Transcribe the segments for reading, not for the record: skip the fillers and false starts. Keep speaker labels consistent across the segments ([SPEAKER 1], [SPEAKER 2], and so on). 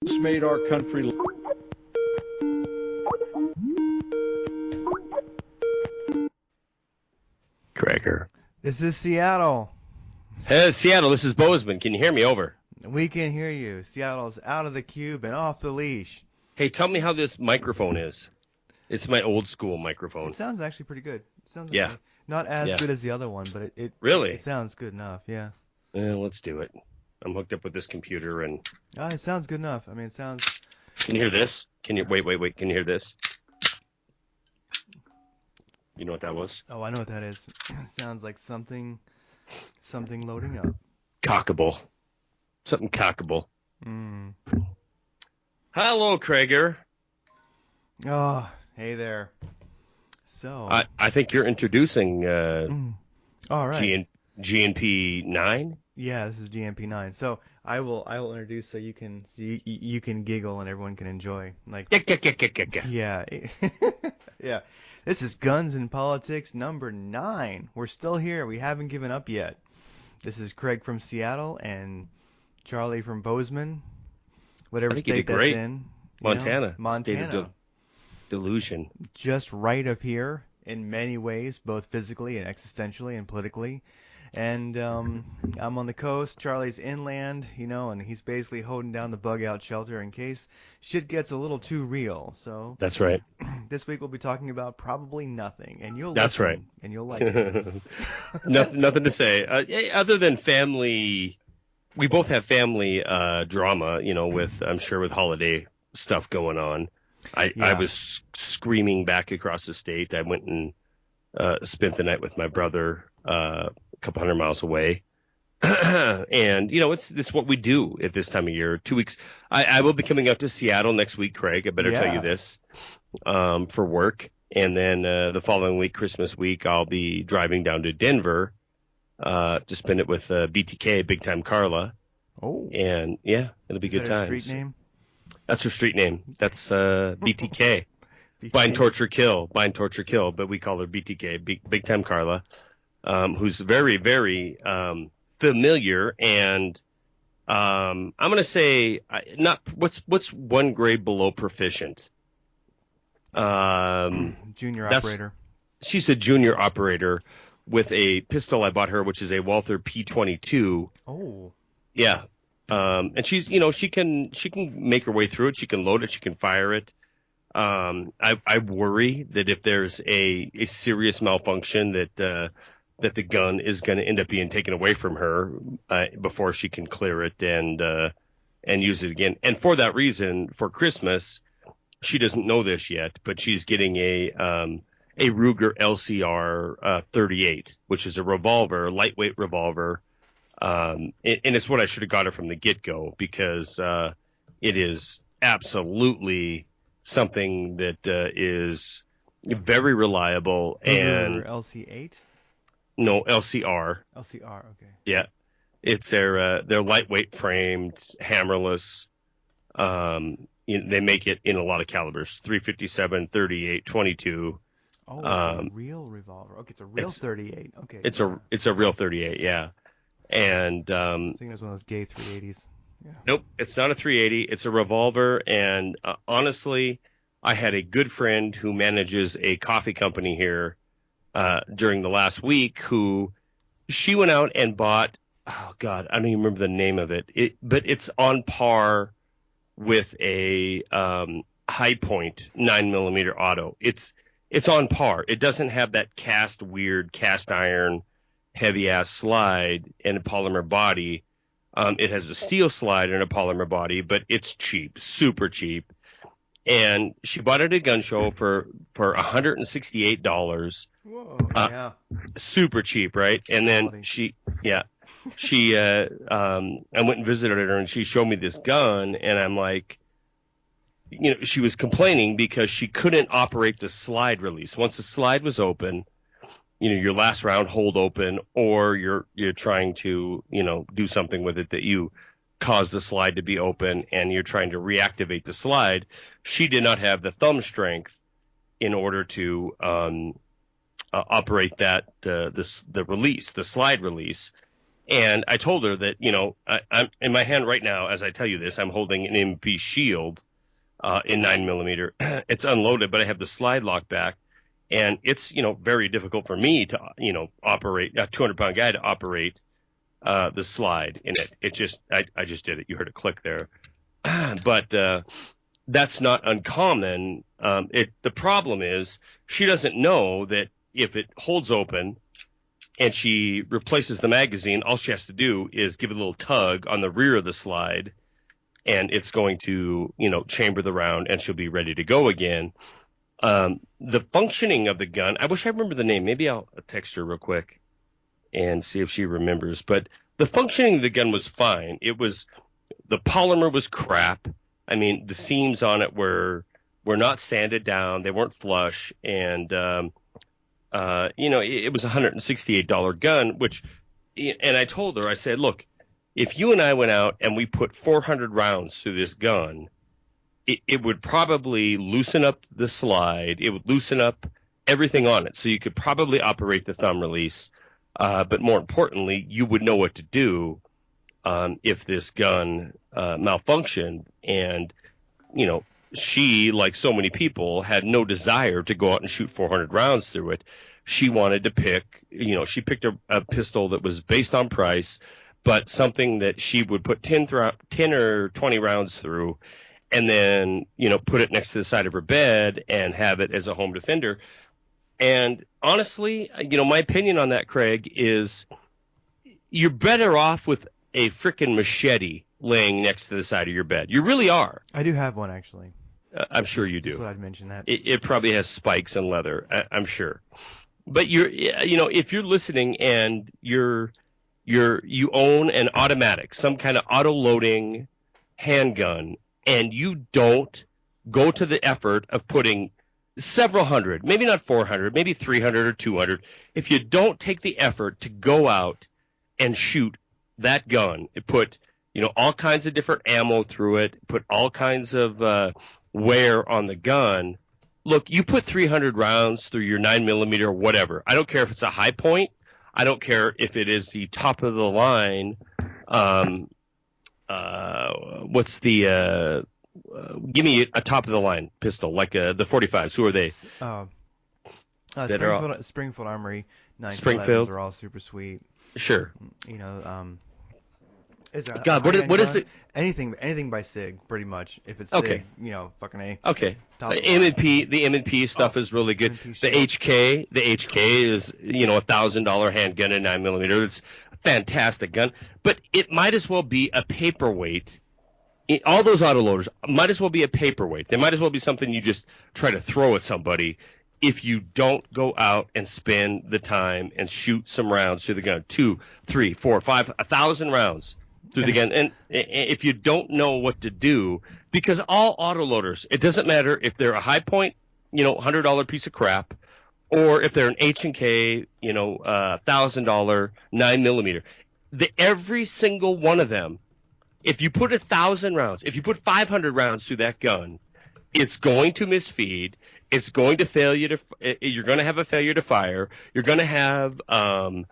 [SPEAKER 1] made our country.
[SPEAKER 2] Gregor.
[SPEAKER 3] This is Seattle.
[SPEAKER 2] Hey, Seattle, this is Bozeman. Can you hear me? Over.
[SPEAKER 3] We can hear you. Seattle's out of the cube and off the leash.
[SPEAKER 2] Hey, tell me how this microphone is. It's my old school microphone.
[SPEAKER 3] It sounds actually pretty good. It sounds
[SPEAKER 2] Yeah.
[SPEAKER 3] okay. Not as
[SPEAKER 2] Yeah.
[SPEAKER 3] good as the other one, but
[SPEAKER 2] Really?
[SPEAKER 3] it sounds good enough. Yeah.
[SPEAKER 2] Let's do it. I'm hooked up with this computer, and
[SPEAKER 3] It sounds good enough. I mean, it sounds.
[SPEAKER 2] can you hear this? Can you wait? Can you hear this? You know what that was?
[SPEAKER 3] Oh, I know what that is. It sounds like something loading up.
[SPEAKER 2] Cockable. Something cockable.
[SPEAKER 3] Mm.
[SPEAKER 2] Hello, Gregor.
[SPEAKER 3] Oh, hey there. So.
[SPEAKER 2] I think you're introducing
[SPEAKER 3] All right.
[SPEAKER 2] GnP 9.
[SPEAKER 3] Yeah, this is GnP 9. So I will introduce so you can giggle and everyone can enjoy. Like yeah. Yeah. This is Guns and Politics number 9. We're still here. We haven't given up yet. This is Craig from Seattle and Charlie from Bozeman. Whatever
[SPEAKER 2] I think you
[SPEAKER 3] state
[SPEAKER 2] did
[SPEAKER 3] that's
[SPEAKER 2] great.
[SPEAKER 3] in.
[SPEAKER 2] Montana.
[SPEAKER 3] Montana.
[SPEAKER 2] State of delusion.
[SPEAKER 3] Just right up here in many ways, both physically and existentially and politically. And I'm on the coast. Charlie's inland, and he's basically holding down the bug out shelter in case shit gets a little too real. So
[SPEAKER 2] That's right.
[SPEAKER 3] this week we'll be talking about probably nothing, and you'll
[SPEAKER 2] That's
[SPEAKER 3] listen,
[SPEAKER 2] right.
[SPEAKER 3] and you'll like it.
[SPEAKER 2] Nothing to say other than family. We both have family drama, with I'm sure with holiday stuff going on. I was screaming back across the state. I went and spent the night with my brother a couple hundred miles away. And it's what we do at this time of year. 2 weeks. I will be coming out to Seattle next week, Craig. I better tell you this, for work. And then the following week, Christmas week, I'll be driving down to Denver to spend it with BTK, Big Time Carla.
[SPEAKER 3] Oh.
[SPEAKER 2] And yeah, it'll be good times.
[SPEAKER 3] Street name?
[SPEAKER 2] That's her street name. That's BTK. Bind, Torture, Kill. Bind, Torture, Kill. But we call her BTK, Big Time Carla, who's very, very familiar. And I'm going to say not what's one grade below proficient.
[SPEAKER 3] Junior operator.
[SPEAKER 2] She's a junior operator with a pistol I bought her, which is a Walther P22.
[SPEAKER 3] Oh.
[SPEAKER 2] Yeah. And she's, she can make her way through it. She can load it. She can fire it. I worry that if there's a serious malfunction that the gun is going to end up being taken away from her before she can clear it and use it again. And for that reason, for Christmas, she doesn't know this yet, but she's getting a Ruger LCR 38, which is a revolver, lightweight revolver. And it's what I should have got her from the get-go because it is absolutely something that is very reliable. And
[SPEAKER 3] LC8?
[SPEAKER 2] No, LCR.
[SPEAKER 3] LCR, okay.
[SPEAKER 2] Yeah, it's their lightweight framed, hammerless. They make it in a lot of calibers: 357, 38, 22.
[SPEAKER 3] Oh, it's a real revolver. Okay, it's a real 38. Okay.
[SPEAKER 2] It's a real 38. Yeah. And
[SPEAKER 3] I think it was one of those gay 380s. Yeah.
[SPEAKER 2] Nope, it's not a 380. It's a revolver. And honestly, I had a good friend who manages a coffee company here during the last week who she went out and bought. Oh God, I don't even remember the name of it. But it's on par with a High Point 9mm auto. It's on par. It doesn't have that weird cast iron heavy ass slide and a polymer body. It has a steel slide and a polymer body, but it's cheap, super cheap. And she bought it at a gun show for $168.
[SPEAKER 3] Whoa, yeah.
[SPEAKER 2] Super cheap, right? And then I went and visited her and she showed me this gun and I'm like, she was complaining because she couldn't operate the slide release. Once the slide was open, your last round hold open, or you're trying to, do something with it that you cause the slide to be open and you're trying to reactivate the slide. She did not have the thumb strength in order to operate that, the slide release. And I told her that, I'm in my hand right now, as I tell you this, I'm holding an MP Shield in 9 millimeter. It's unloaded, but I have the slide lock back. And it's, very difficult for me to, operate a 200-pound guy to operate the slide in it. I just did it. You heard a click there. But that's not uncommon. The problem is she doesn't know that if it holds open and she replaces the magazine, all she has to do is give it a little tug on the rear of the slide, and it's going to, chamber the round, and she'll be ready to go again. The functioning of the gun, I wish I remember the name. Maybe I'll text her real quick and see if she remembers. But the functioning of the gun was fine. The polymer was crap. I mean, the seams on it were not sanded down. They weren't flush, and it was a $168 gun, and I told her, I said, look, if you and I went out and we put 400 rounds through this gun, it would probably loosen up the slide. It would loosen up everything on it. So you could probably operate the thumb release. But more importantly, you would know what to do if this gun malfunctioned. And, she, like so many people, had no desire to go out and shoot 400 rounds through it. She wanted to she picked a pistol that was based on price, but something that she would put 10 or 20 rounds through, and then, put it next to the side of her bed and have it as a home defender. And honestly, my opinion on that, Craig, is you're better off with a frickin' machete laying next to the side of your bed. You really are.
[SPEAKER 3] I do have one, actually.
[SPEAKER 2] I'm sure you do.
[SPEAKER 3] That's what I'd mention that.
[SPEAKER 2] It probably has spikes and leather, I'm sure. But if you're listening and you own an automatic, some kind of auto-loading handgun, and you don't go to the effort of putting several hundred, maybe not 400, maybe 300 or 200, if you don't take the effort to go out and shoot that gun, put all kinds of different ammo through it, put all kinds of wear on the gun. Look, you put 300 rounds through your 9mm or whatever. I don't care if it's a high point. I don't care if it is the top of the line. What's the give me a top of the line pistol, like the 45s. Who are they?
[SPEAKER 3] Springfield Armory.
[SPEAKER 2] Springfield
[SPEAKER 3] are all super sweet.
[SPEAKER 2] Sure.
[SPEAKER 3] God,
[SPEAKER 2] what is it?
[SPEAKER 3] Anything by Sig, pretty much. If it's
[SPEAKER 2] okay,
[SPEAKER 3] Sig, fucking A.
[SPEAKER 2] Okay. The M&P stuff is really good. The HK is $1,000 handgun and 9mm. It's a fantastic gun, but it might as well be a paperweight. All those autoloaders might as well be a paperweight. They might as well be something you just try to throw at somebody if you don't go out and spend the time and shoot some rounds through the gun. 2, 3, 4, 5, 1,000 rounds through the gun. And if you don't know what to do, because all autoloaders, it doesn't matter if they're a high point, $100 piece of crap, or if they're an H&K, $1,000 9mm. Every single one of them, if you put 1,000 rounds, if you put 500 rounds through that gun, it's going to misfeed. It's going to you're going to have a failure to fire. You're going to have a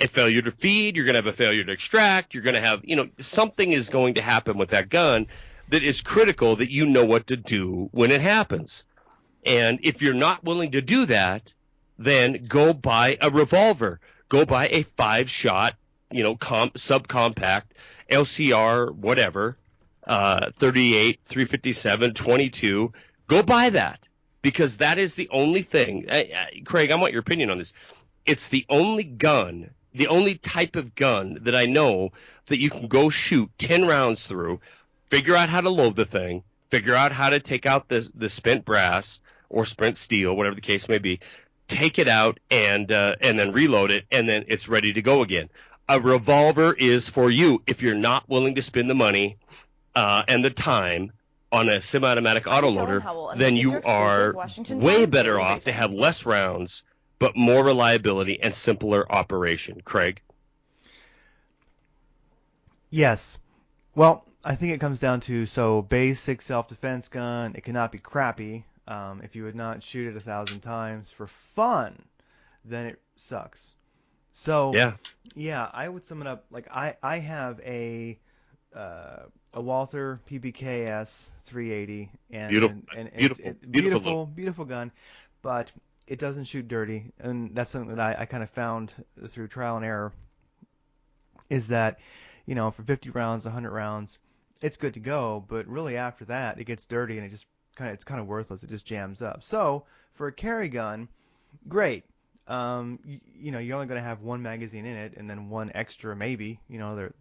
[SPEAKER 2] failure to feed. You're going to have a failure to extract. You're going to have, something is going to happen with that gun that is critical that you know what to do when it happens. And if you're not willing to do that, then go buy a revolver. Go buy a 5-shot, subcompact, LCR, whatever, 38, 357, 22. Go buy that, because that is the only thing. Craig, I want your opinion on this. It's the only gun, the only type of gun that I know that you can go shoot 10 rounds through, figure out how to load the thing, figure out how to take out the spent brass or spent steel, whatever the case may be, take it out and then reload it, and then it's ready to go again. A revolver is for you if you're not willing to spend the money and the time on a semi-automatic autoloader. Then you are way better off to have less rounds but more reliability and simpler operation. Craig?
[SPEAKER 3] Yes. Well, I think it comes down to, basic self-defense gun, it cannot be crappy. If you would not shoot it 1,000 times for fun, then it sucks. So,
[SPEAKER 2] Yeah.
[SPEAKER 3] yeah, I would sum it up like I have a Walther PBKS 380,
[SPEAKER 2] Beautiful,
[SPEAKER 3] and it's
[SPEAKER 2] beautiful,
[SPEAKER 3] it,
[SPEAKER 2] beautiful look.
[SPEAKER 3] beautiful gun, but it doesn't shoot dirty, and that's something that I kind of found through trial and error is that, for 50 rounds, 100 rounds, it's good to go, but really after that, it gets dirty and it's kind of worthless. It just jams up. So for a carry gun, great. You're only going to have one magazine in it, and then one extra maybe.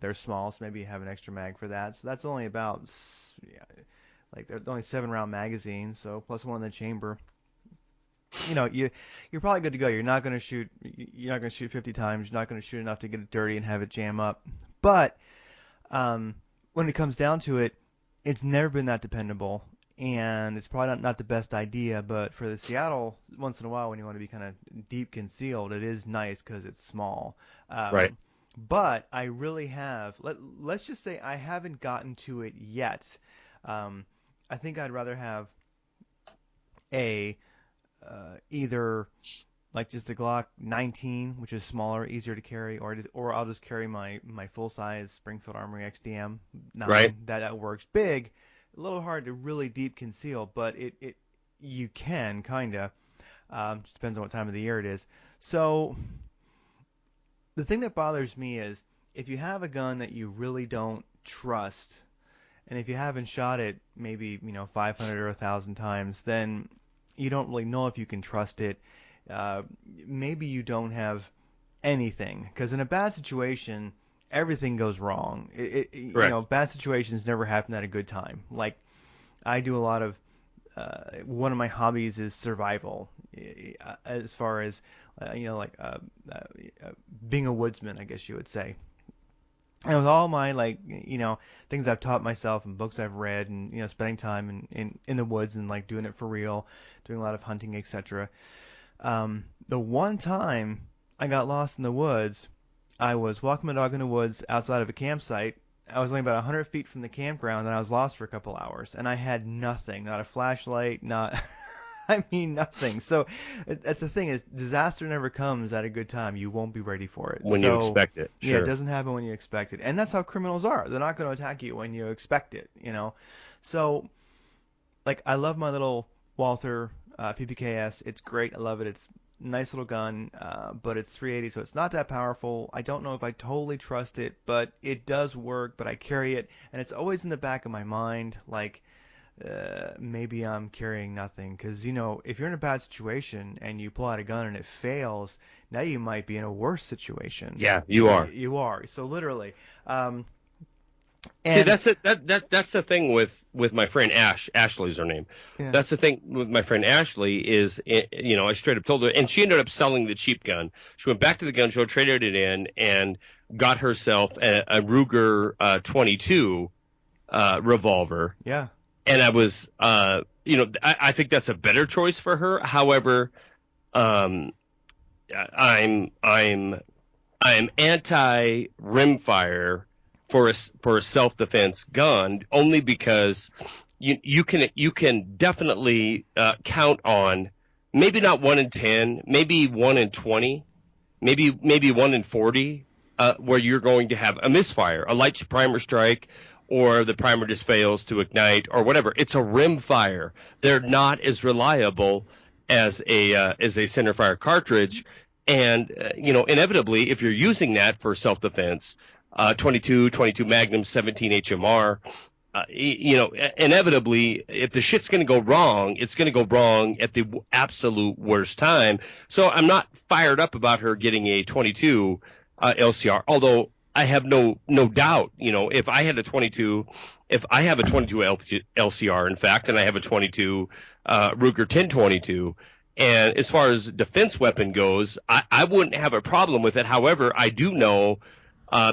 [SPEAKER 3] They're small, so maybe you have an extra mag for that. So that's only about, yeah, like they're only 7 round magazines, so plus one in the chamber. You're probably good to go. You're not going to shoot 50 times. You're not going to shoot enough to get it dirty and have it jam up. But when it comes down to it, it's never been that dependable, and it's probably not the best idea. But for the Seattle, once in a while, when you want to be kind of deep concealed, it is nice because it's small.
[SPEAKER 2] Right.
[SPEAKER 3] But I really have. Let's just say I haven't gotten to it yet. I think I'd rather have a either like just a Glock 19, which is smaller, easier to carry, or I'll just carry my full size Springfield Armory XDM 9.
[SPEAKER 2] Right.
[SPEAKER 3] That works. Big, a little hard to really deep conceal, but it you can kinda. Just depends on what time of the year it is. So the thing that bothers me is if you have a gun that you really don't trust, and if you haven't shot it maybe 500 or 1,000 times, then you don't really know if you can trust it. Maybe you don't have anything, because in a bad situation, everything goes wrong.
[SPEAKER 2] Correct.
[SPEAKER 3] Bad situations never happen at a good time. Like I do a lot of one of my hobbies is survival, as far as being a woodsman, I guess you would say. And with all my things I've taught myself and books I've read and spending time in the woods and like doing it for real, doing a lot of hunting, etc. The one time I got lost in the woods, I was walking my dog in the woods outside of a campsite. I was only about 100 feet from the campground and I was lost for a couple hours and I had nothing, not a flashlight, not I mean nothing. So that's the thing is disaster never comes at a good time. You won't be ready for it.
[SPEAKER 2] When you expect it.
[SPEAKER 3] Yeah, it
[SPEAKER 2] Sure.
[SPEAKER 3] doesn't happen when you expect it. And that's how criminals are. They're not going to attack you when you expect it. So like I love my little Walther PPKS. It's great. I love it. It's a nice little gun, but it's 380, so it's not that powerful. I don't know if I totally trust it, but it does work. But I carry it, and it's always in the back of my mind, like maybe I'm carrying nothing. Because if you're in a bad situation and you pull out a gun and it fails, now you might be in a worse situation.
[SPEAKER 2] Yeah, you are.
[SPEAKER 3] You are. So literally.
[SPEAKER 2] See,
[SPEAKER 3] And
[SPEAKER 2] that's the thing with my friend Ash. Ashley's her name.
[SPEAKER 3] yeah,
[SPEAKER 2] That's the thing with my friend Ashley is, I straight up told her, and she ended up selling the cheap gun. She went back to the gun show, traded it in, and got herself a Ruger 22 revolver.
[SPEAKER 3] yeah,
[SPEAKER 2] And I was, I think that's a better choice for her. However, um, I'm anti rimfire for a self defense gun only because you can definitely count on maybe not 1 in 10, maybe 1 in 20, maybe 1 in 40 where you're going to have a misfire, a light primer strike, or the primer just fails to ignite or whatever. It's a rim fire. They're not as reliable as a center fire cartridge. And, inevitably, if you're using that for self-defense, 22 Magnum, 17 HMR, inevitably, if the shit's going to go wrong, it's going to go wrong at the absolute worst time. So I'm not fired up about her getting a 22 LCR, although I have no doubt, if I have a 22 LCR, in fact, and I have a 22 Ruger 1022, and as far as defense weapon goes, I wouldn't have a problem with it. However, I do know,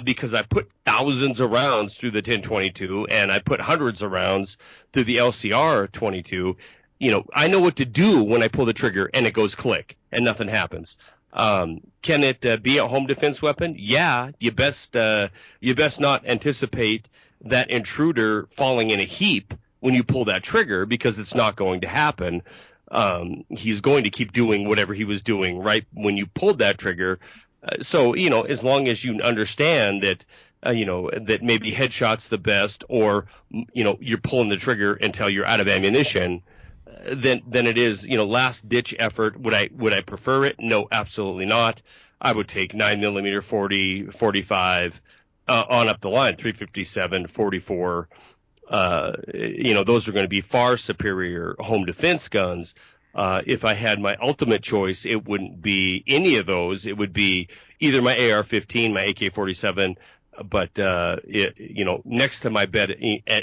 [SPEAKER 2] because I put thousands of rounds through the 1022 and I put hundreds of rounds through the LCR 22, I know what to do when I pull the trigger and it goes click and nothing happens. Can it be a home defense weapon? Yeah, you best not anticipate that intruder falling in a heap when you pull that trigger, because it's not going to happen. He's going to keep doing whatever he was doing right when you pulled that trigger. So, as long as you understand that, that maybe headshot's the best, or, you're pulling the trigger until you're out of ammunition, then it is, last ditch effort. Would I prefer it? No, absolutely not. I would take 9 millimeter, 40, 45, on up the line, 357, 44. Those are going to be far superior home defense guns. If I had my ultimate choice, it wouldn't be any of those. It would be either my AR-15, my AK-47, but next to my bed,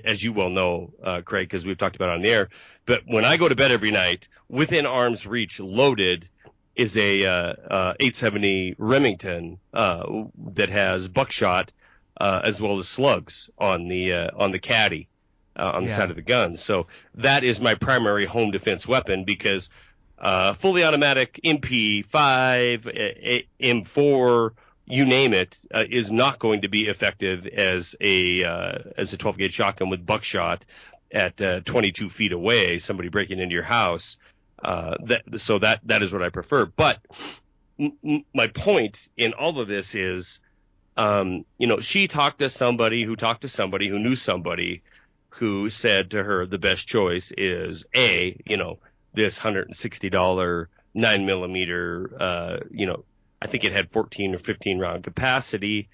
[SPEAKER 2] as you well know, Craig, because we've talked about it on the air. But when I go to bed every night, within arm's reach, loaded, is a 870 Remington that has buckshot as well as slugs on the caddy. On the side of the gun. So that is my primary home defense weapon, because fully automatic MP5, M4, you name it, is not going to be effective as a 12 gauge shotgun with buckshot at 22 feet away, somebody breaking into your house. That is what I prefer. But my point in all of this is, she talked to somebody who knew somebody who said to her the best choice is this $160 9 millimeter. I think it had 14 or 15 round capacity,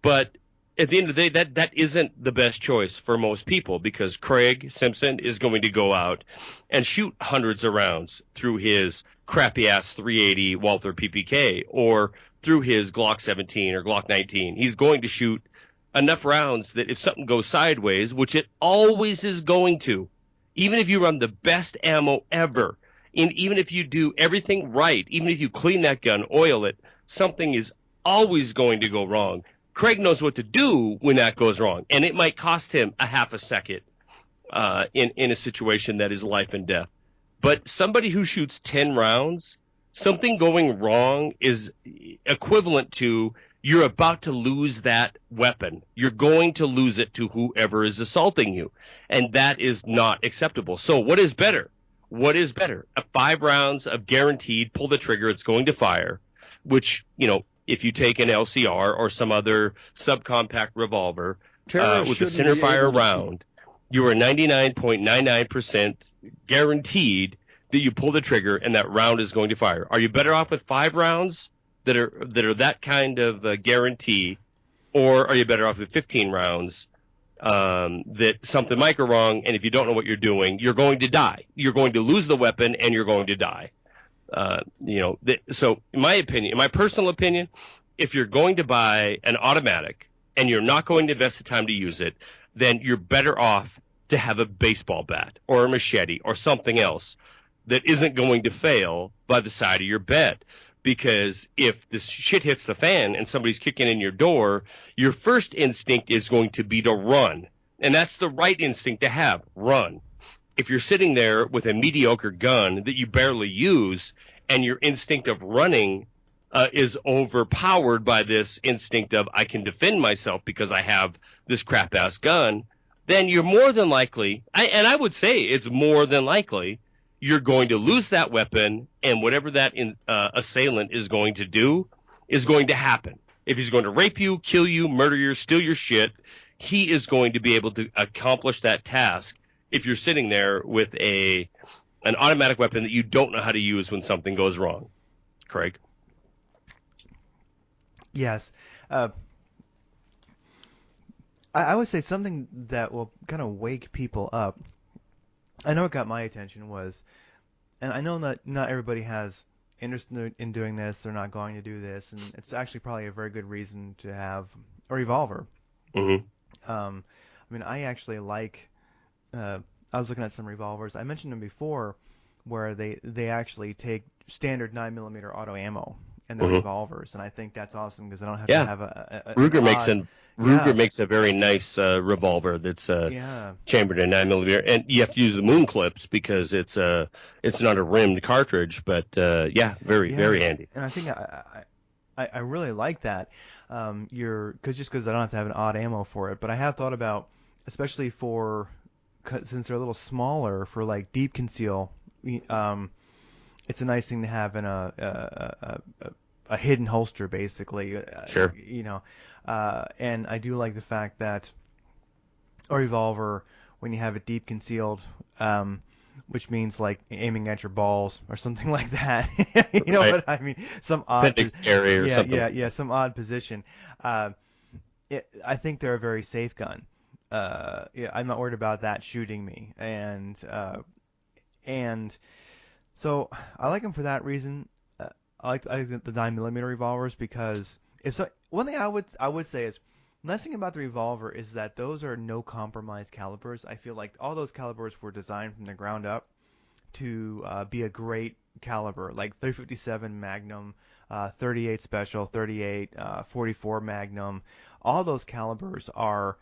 [SPEAKER 2] but at the end of the day, that isn't the best choice for most people, because Craig Simpson is going to go out and shoot hundreds of rounds through his crappy ass 380 Walther PPK, or through his Glock 17 or Glock 19. He's going to shoot enough rounds that if something goes sideways, which it always is going to, even if you run the best ammo ever, and even if you do everything right, even if you clean that gun, oil it, something is always going to go wrong. Craig knows what to do when that goes wrong, and it might cost him a half a second in a situation that is life and death. But somebody who shoots 10 rounds, something going wrong is equivalent to you're about to lose that weapon. You're going to lose it to whoever is assaulting you. And that is not acceptable. So what is better? What is better? 5 rounds of guaranteed pull the trigger, it's going to fire, which, if you take an LCR or some other subcompact revolver with a center fire round, you are 99.99% guaranteed that you pull the trigger and that round is going to fire. Are you better off with 5 rounds that are that kind of guarantee, or are you better off with 15 rounds that something might go wrong, and if you don't know what you're doing, you're going to die. You're going to lose the weapon, and you're going to die. So in my personal opinion, if you're going to buy an automatic and you're not going to invest the time to use it, then you're better off to have a baseball bat or a machete or something else that isn't going to fail by the side of your bed. Because if this shit hits the fan and somebody's kicking in your door, your first instinct is going to be to run. And that's the right instinct to have, run. If you're sitting there with a mediocre gun that you barely use, and your instinct of running is overpowered by this instinct of I can defend myself because I have this crap-ass gun, then you're more than likely, and I would say it's more than likely, you're going to lose that weapon, and whatever that assailant is going to do is going to happen. If he's going to rape you, kill you, murder you, steal your shit, he is going to be able to accomplish that task if you're sitting there with an automatic weapon that you don't know how to use when something goes wrong. Craig?
[SPEAKER 3] Yes. I would say something that will kind of wake people up. I know what got my attention was, and I know that not everybody has interest in doing this, they're not going to do this, and it's actually probably a very good reason to have a revolver.
[SPEAKER 2] Mm-hmm.
[SPEAKER 3] I mean, I actually like, I was looking at some revolvers, I mentioned them before, where they actually take standard 9mm auto ammo in the revolvers, and I think that's awesome because I don't have to have a Ruger
[SPEAKER 2] makes a very nice revolver that's chambered in 9mm, and you have to use the moon clips because it's not a rimmed cartridge, but very handy.
[SPEAKER 3] And I think I really like that. Because I don't have to have an odd ammo for it, but I have thought about, especially since they're a little smaller for like deep conceal, it's a nice thing to have in a a hidden holster basically.
[SPEAKER 2] Sure.
[SPEAKER 3] And I do like the fact that a revolver, when you have it deep concealed, which means like aiming at your balls or something like that. You know
[SPEAKER 2] Right.
[SPEAKER 3] what I mean? Some odd,
[SPEAKER 2] Appendix area or
[SPEAKER 3] yeah,
[SPEAKER 2] something.
[SPEAKER 3] yeah, some odd position. Uh, I think they're a very safe gun. Yeah, I'm not worried about that shooting me, and so I like them for that reason. I like the 9mm revolvers because if so, one thing I would say is nice thing about the revolver is that those are no compromise calibers. I feel like all those calibers were designed from the ground up to be a great caliber, like 357 Magnum, 38 Special, 38, 44 Magnum. All those calibers are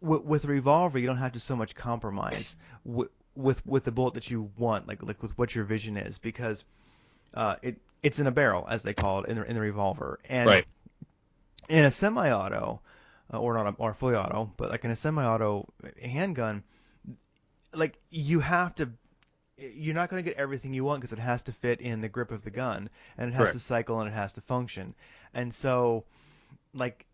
[SPEAKER 3] with a revolver. You don't have to so much compromise with the bullet that you want, like with what your vision is, because it's in a barrel, as they call it, in the revolver. And
[SPEAKER 2] Right.
[SPEAKER 3] in a semi-auto, or not or fully auto, but like in a semi-auto handgun, like you're not going to get everything you want because it has to fit in the grip of the gun, and it has to
[SPEAKER 2] Correct.
[SPEAKER 3] cycle, and it has to function. And so, like,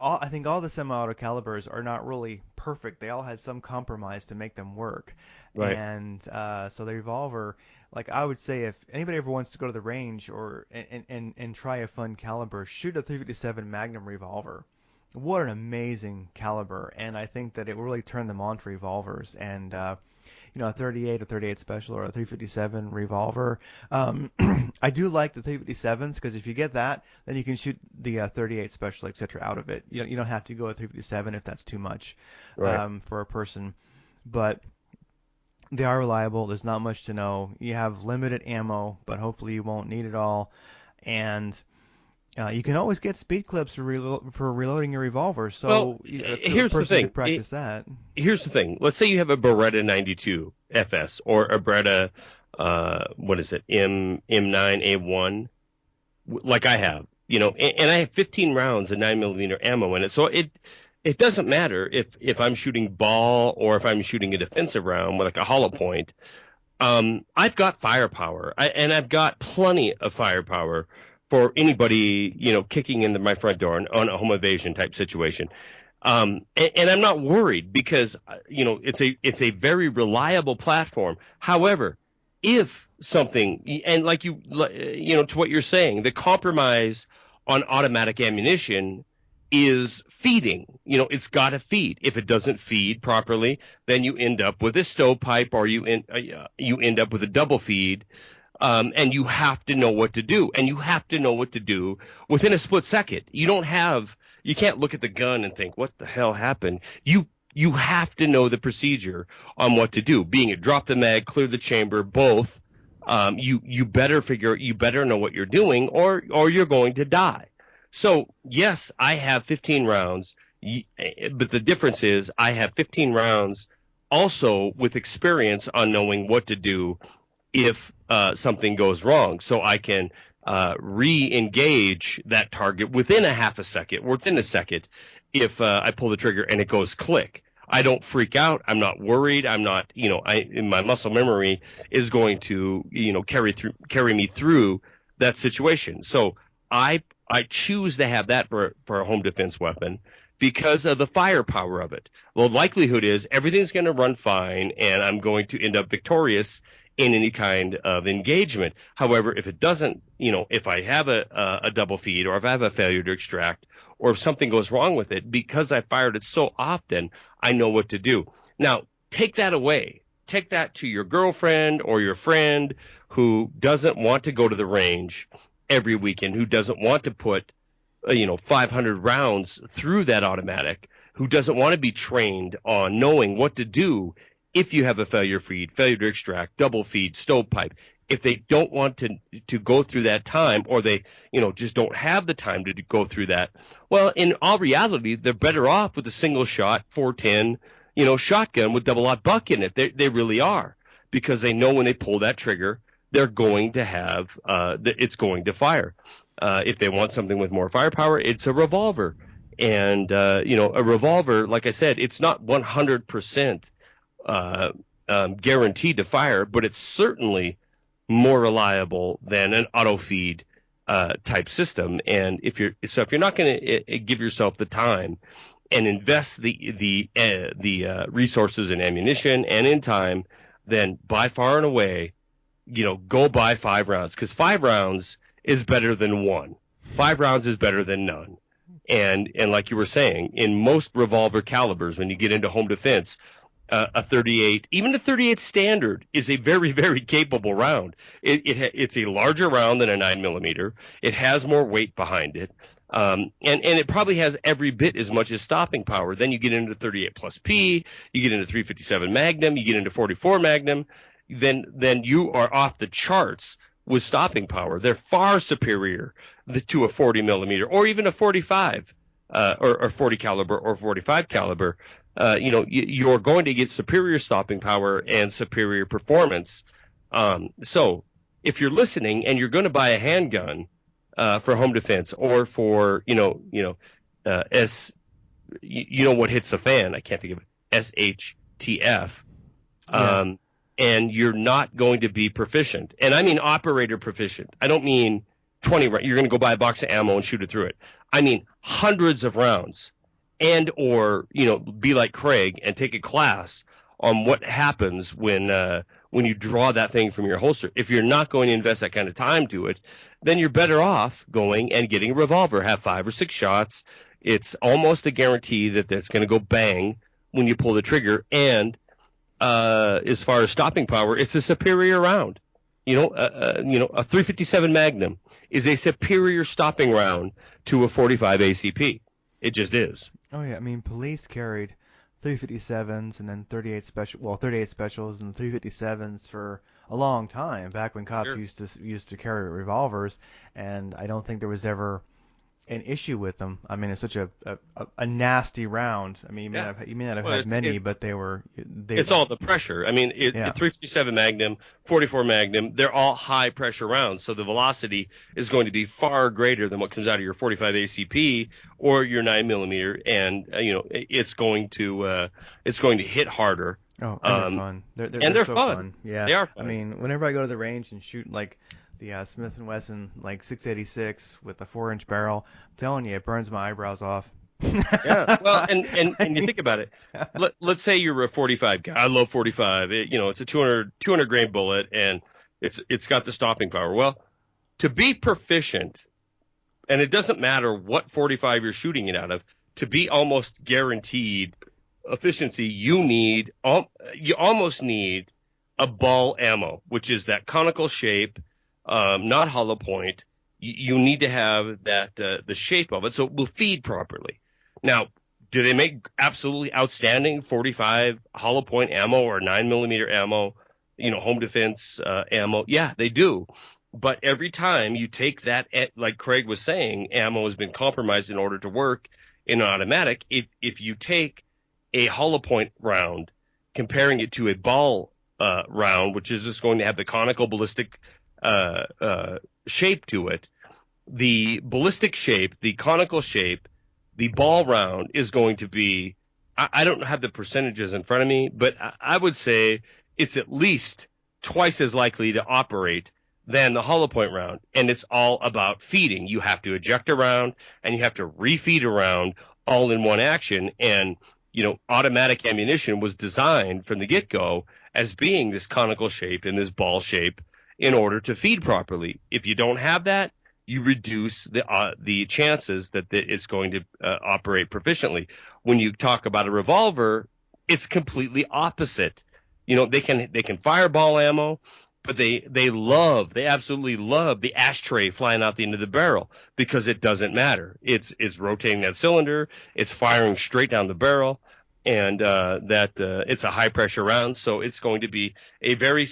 [SPEAKER 3] I think all the semi-auto calibers are not really perfect. They all had some compromise to make them work.
[SPEAKER 2] Right.
[SPEAKER 3] And so the revolver, like I would say, if anybody ever wants to go to the range or and try a fun caliber, shoot a 357 Magnum revolver. What an amazing caliber, and I think that it will really turn them on to revolvers. And a 38 or 38 Special or a 357 revolver. I do like the 357s because if you get that, then you can shoot the 38 Special, etc. out of it. You don't have to go with 357 if that's too much
[SPEAKER 2] Right.
[SPEAKER 3] for a person. But they are reliable. There's not much to know. You have limited ammo, but hopefully you won't need it all. And you can always get speed clips for reloading your revolver,
[SPEAKER 2] Well,
[SPEAKER 3] so a
[SPEAKER 2] here's the
[SPEAKER 3] person
[SPEAKER 2] thing.
[SPEAKER 3] could practice that.
[SPEAKER 2] Here's the thing. Let's say you have a Beretta 92 FS or a Beretta, what is it, M9A1, like I have, and I have 15 rounds of 9mm ammo in it. So it doesn't matter if I'm shooting ball or if I'm shooting a defensive round with like a hollow point. I've got firepower, and I've got plenty of firepower for anybody, kicking into my front door on a home invasion type situation. And I'm not worried because it's a very reliable platform. However, if something, and like to what you're saying, the compromise on automatic ammunition is feeding. It's got to feed. If it doesn't feed properly, then you end up with a stovepipe, or you end up with a double feed. And you have to know what to do, and you have to know what to do within a split second. You can't look at the gun and think, what the hell happened? You have to know the procedure on what to do. Being it drop the mag, clear the chamber, both. You better know what you're doing, or you're going to die. So yes, I have 15 rounds, but the difference is I have 15 rounds also with experience on knowing what to do if something goes wrong, so I can re-engage that target within a half a second, within a second, if I pull the trigger and it goes click. I don't freak out. I'm not worried. I'm not, my muscle memory is going to, carry me through that situation. So I choose to have that for a home defense weapon because of the firepower of it. The likelihood is everything's going to run fine, and I'm going to end up victorious in any kind of engagement. However, if it doesn't, if I have a double feed, or if I have a failure to extract, or if something goes wrong with it, because I fired it so often, I know what to do. Now, take that away. Take that to your girlfriend or your friend who doesn't want to go to the range every weekend, who doesn't want to put 500 rounds through that automatic, who doesn't want to be trained on knowing what to do if you have a failure feed, failure to extract, double feed, stovepipe. If they don't want to go through that time, or they just don't have the time to go through that, well, in all reality, they're better off with a single shot 410 shotgun with double aught buck in it. They really are, because they know when they pull that trigger, they're going to have it's going to fire. If they want something with more firepower, it's a revolver. And a revolver, like I said, it's not 100% guaranteed to fire, but it's certainly more reliable than an auto feed type system. And if you're not going to give yourself the time and invest the resources in ammunition and in time, then by far and away, go buy 5 rounds, because 5 rounds is better than one. 5 rounds is better than none. And like you were saying, in most revolver calibers, when you get into home defense, a 38, even a 38 standard, is a very, very capable round. It's a larger round than a 9mm. It has more weight behind it. And it probably has every bit as much as stopping power. Then you get into 38 plus P, you get into 357 Magnum, you get into 44 Magnum, then you are off the charts with stopping power. They're far superior to a 40mm or even a 45 or 40 caliber or 45 caliber. You're going to get superior stopping power and superior performance. So if you're listening and you're going to buy a handgun for home defense or for what hits the fan, I can't think of it, SHTF.
[SPEAKER 3] Yeah.
[SPEAKER 2] And you're not going to be proficient. And I mean operator proficient. I don't mean 20 rounds. You're going to go buy a box of ammo and shoot it through it. I mean hundreds of rounds, and or be like Craig and take a class on what happens when you draw that thing from your holster. If you're not going to invest that kind of time to it, then you're better off going and getting a revolver. Have 5 or 6 shots. It's almost a guarantee that that's going to go bang when you pull the trigger. And as far as stopping power, it's a superior round. A 357 Magnum is a superior stopping round to a 45 ACP. It just is.
[SPEAKER 3] Oh yeah, I mean, police carried 357s and then 38 specials and 357s for a long time, back when cops used to carry revolvers, and I don't think there was ever an issue with them. I mean, it's such a nasty round. I mean, you may not have had many, but it's
[SPEAKER 2] all the pressure. I mean, 357 Magnum, 44 Magnum, they're all high pressure rounds, so the velocity is going to be far greater than what comes out of your 45 ACP or your 9mm, and it's going to hit harder.
[SPEAKER 3] Oh, and they're fun. They're so fun. Yeah,
[SPEAKER 2] they are fun.
[SPEAKER 3] I mean, whenever I go to the range and shoot like the Smith & Wesson like 686 with a 4-inch barrel, I'm telling you, it burns my eyebrows off.
[SPEAKER 2] Yeah, well, and you think about it. Let's say you're a 45 guy. I love 45. It's a 200 grain bullet, and it's got the stopping power. Well, to be proficient, and it doesn't matter what 45 you're shooting it out of, to be almost guaranteed efficiency, you almost need a ball ammo, which is that conical shape. Not hollow point. You need to have that the shape of it so it will feed properly. Now, do they make absolutely outstanding 45 hollow point ammo or 9mm ammo, home defense ammo? Yeah, they do. But every time you take that, like Craig was saying, ammo has been compromised in order to work in an automatic. If you take a hollow point round, comparing it to a ball round, which is just going to have the conical ballistic shape to it, the ballistic shape, the conical shape, the ball round is going to be, I don't have the percentages in front of me, but I would say it's at least twice as likely to operate than the hollow point round. And it's all about feeding. You have to eject a round and you have to refeed a round all in one action. And, automatic ammunition was designed from the get-go as being this conical shape and this ball shape in order to feed properly. If you don't have that, you reduce the chances that it's going to operate proficiently. When you talk about a revolver, it's completely opposite. They can fire ball ammo, but they absolutely love the ashtray flying out the end of the barrel, because it doesn't matter. It's rotating that cylinder, it's firing straight down the barrel, and it's a high pressure round, so it's going to be a very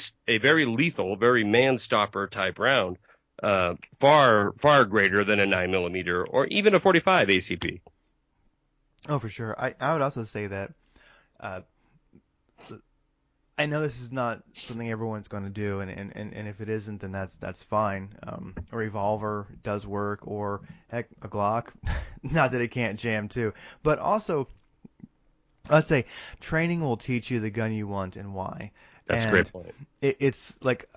[SPEAKER 2] lethal, very man stopper type round, far greater than a 9mm or even a 45 ACP.
[SPEAKER 3] Oh, for sure. I would also say that I know this is not something everyone's going to do, and if it isn't, then that's fine. A revolver does work, or heck, a Glock. Not that it can't jam too, but also, let's say training will teach you the gun you want and why.
[SPEAKER 2] That's a great point.
[SPEAKER 3] It's like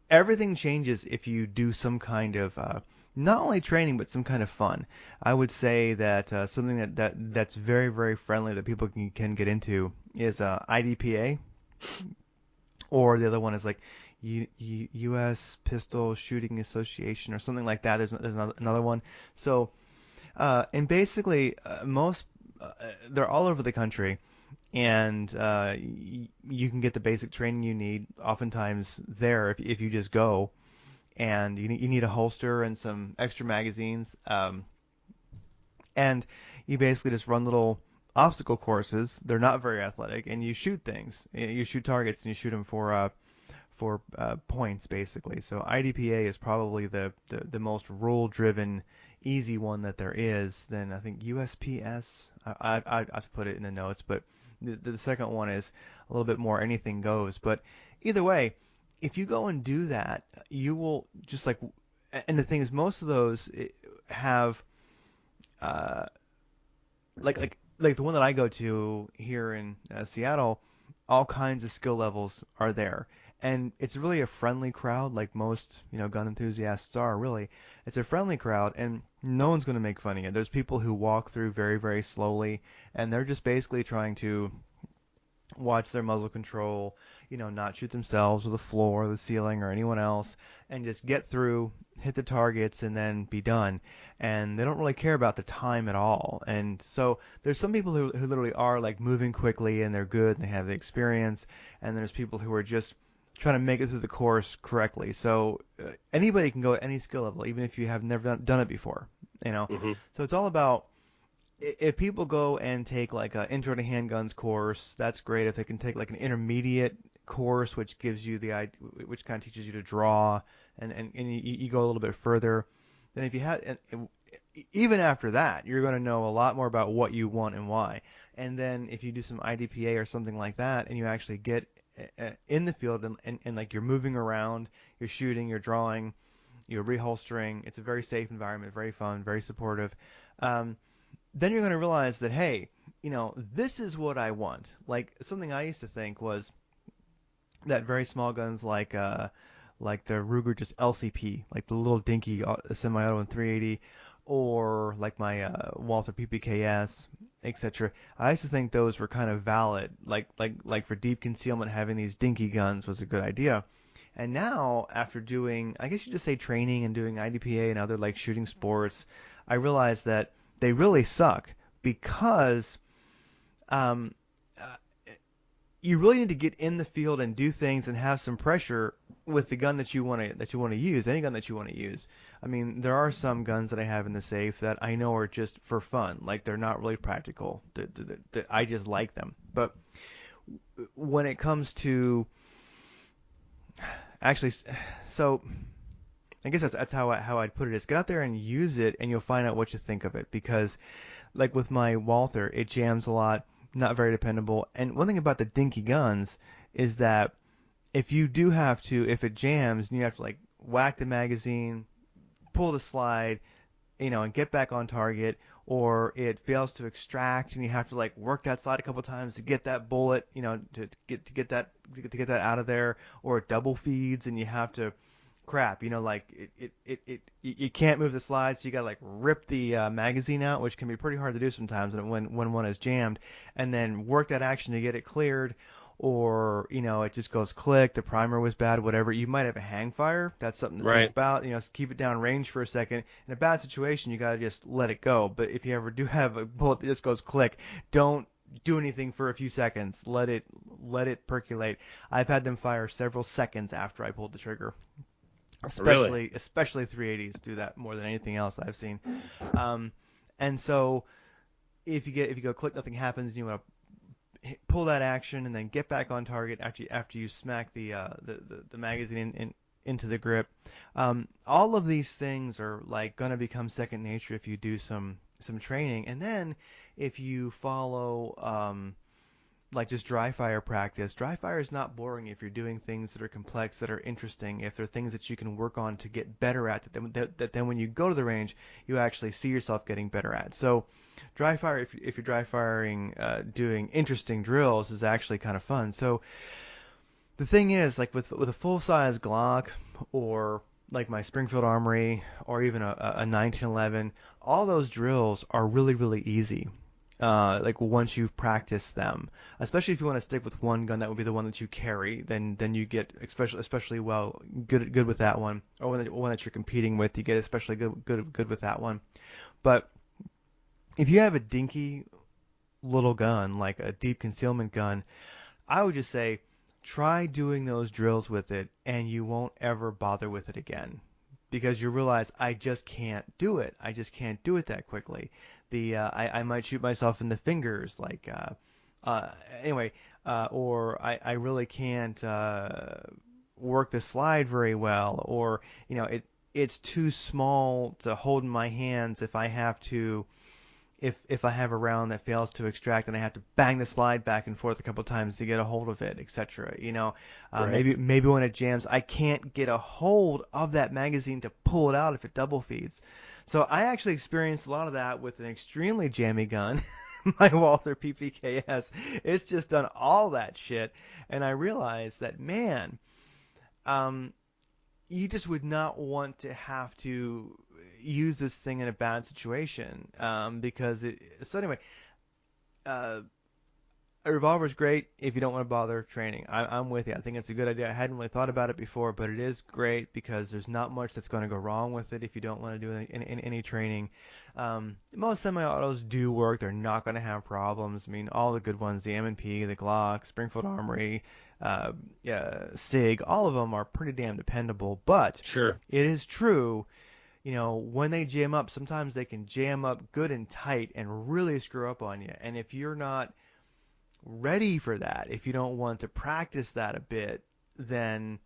[SPEAKER 3] everything changes if you do some kind of not only training but some kind of fun. I would say that something that's very very friendly that people can get into is IDPA, or the other one is like U.S. Pistol Shooting Association or something like that. There's another one. So and basically most they're all over the country, and you can get the basic training you need oftentimes there if you just go, and you need a holster and some extra magazines, and you basically just run little obstacle courses. They're not very athletic, and you shoot things. You shoot targets, and you shoot them for points basically. So IDPA is probably the most rule driven, easy one that there is. Then I think USPS. I'd have to put it in the notes, but the second one is a little bit more anything goes. But either way, if you go and do that, you will just like. And the thing is, most of those have uh, like the one that I go to here in Seattle, all kinds of skill levels are there. And it's really a friendly crowd, like most, gun enthusiasts are, really. It's a friendly crowd, and no one's going to make fun of you. There's people who walk through very, very slowly, and they're just basically trying to watch their muzzle control, not shoot themselves or the floor, the ceiling, or anyone else, and just get through, hit the targets, and then be done. And they don't really care about the time at all. And so there's some people who literally are like moving quickly and they're good and they have the experience, and there's people who are just trying to make it through the course correctly. So anybody can go at any skill level, even if you have never done it before.
[SPEAKER 2] Hmm.
[SPEAKER 3] So it's all about if people go and take like an intro to handguns course, that's great. If they can take like an intermediate course, which gives you which kind of teaches you to draw, and you go a little bit further, then if you have, even after that, you're going to know a lot more about what you want and why. And then if you do some IDPA or something like that, and you actually get in the field and like you're moving around, you're shooting, you're drawing, you're reholstering, it's a very safe environment, very fun, very supportive. Um, then you're going to realize that, hey, this is what I want. Like something I used to think was that very small guns like the Ruger just LCP, like the little dinky semi-auto in 380, or like my Walther PPKS, etc. I used to think those were kind of valid, like for deep concealment, having these dinky guns was a good idea. And now, after doing, I guess you just say training and doing IDPA and other like shooting sports, I realized that they really suck because um, uh, you really need to get in the field and do things and have some pressure with the gun that you want to use, any gun that you want to use. I mean, there are some guns that I have in the safe that I know are just for fun, like they're not really practical. I just like them. But when it comes to actually, so I guess that's how I'd put it is get out there and use it, and you'll find out what you think of it. Because like with my Walther, it jams a lot, not very dependable. And one thing about the dinky guns is that if you do have to, if it jams and you have to like whack the magazine, pull the slide, and get back on target, or it fails to extract and you have to like work that slide a couple times to get that bullet, to get that out of there, or it double feeds and you have to crap, like you can't move the slide, so you gotta like rip the magazine out, which can be pretty hard to do sometimes when one is jammed, and then work that action to get it cleared, or it just goes click, the primer was bad, whatever. You might have a hang fire. That's something to think
[SPEAKER 2] Right.
[SPEAKER 3] about. Keep it down range for a second. In a bad situation, you gotta just let it go. But if you ever do have a bullet that just goes click, don't do anything for a few seconds. Let it percolate. I've had them fire several seconds after I pulled the trigger.
[SPEAKER 2] Really?
[SPEAKER 3] Especially 380s do that more than anything else I've seen. Um, and so if you go click, nothing happens, and you want to pull that action and then get back on target after you smack the magazine into the grip. All of these things are like going to become second nature if you do some training, and then if you follow like just dry fire practice. Dry fire is not boring if you're doing things that are complex, that are interesting, if they're things that you can work on to get better at, that then when you go to the range, you actually see yourself getting better at. So dry fire, if you're dry firing, doing interesting drills is actually kind of fun. So the thing is, like with a full-size Glock or like my Springfield Armory or even a 1911, all those drills are really, really easy. Like once you've practiced them, especially if you want to stick with one gun, that would be the one that you carry. Then you get especially well good with that one, or one that you're competing with, you get especially good with that one. But if you have a dinky little gun like a deep concealment gun, I would just say try doing those drills with it, and you won't ever bother with it again because you realize I just can't do it. I just can't do it that quickly. I might shoot myself in the fingers, like anyway, or I really can't work the slide very well, or it's too small to hold in my hands if I have to if I have a round that fails to extract and I have to bang the slide back and forth a couple times to get a hold of it, etc.
[SPEAKER 2] Right.
[SPEAKER 3] Maybe when it jams, I can't get a hold of that magazine to pull it out if it double feeds. So I actually experienced a lot of that with an extremely jammy gun, my Walther PPKS. It's just done all that shit, and I realized that man, um, you just would not want to have to use this thing in a bad situation because it. So anyway, uh, a revolver is great if you don't want to bother training. I'm with you. I think it's a good idea. I hadn't really thought about it before, but it is great because there's not much that's going to go wrong with it if you don't want to do any training. Most semi-autos do work. They're not going to have problems. I mean, all the good ones, the M&P, the Glock, Springfield Armory, SIG, all of them are pretty damn dependable. But
[SPEAKER 2] Sure.
[SPEAKER 3] it is true, when they jam up, sometimes they can jam up good and tight and really screw up on you. And if you're not ready for that, if you don't want to practice that a bit, then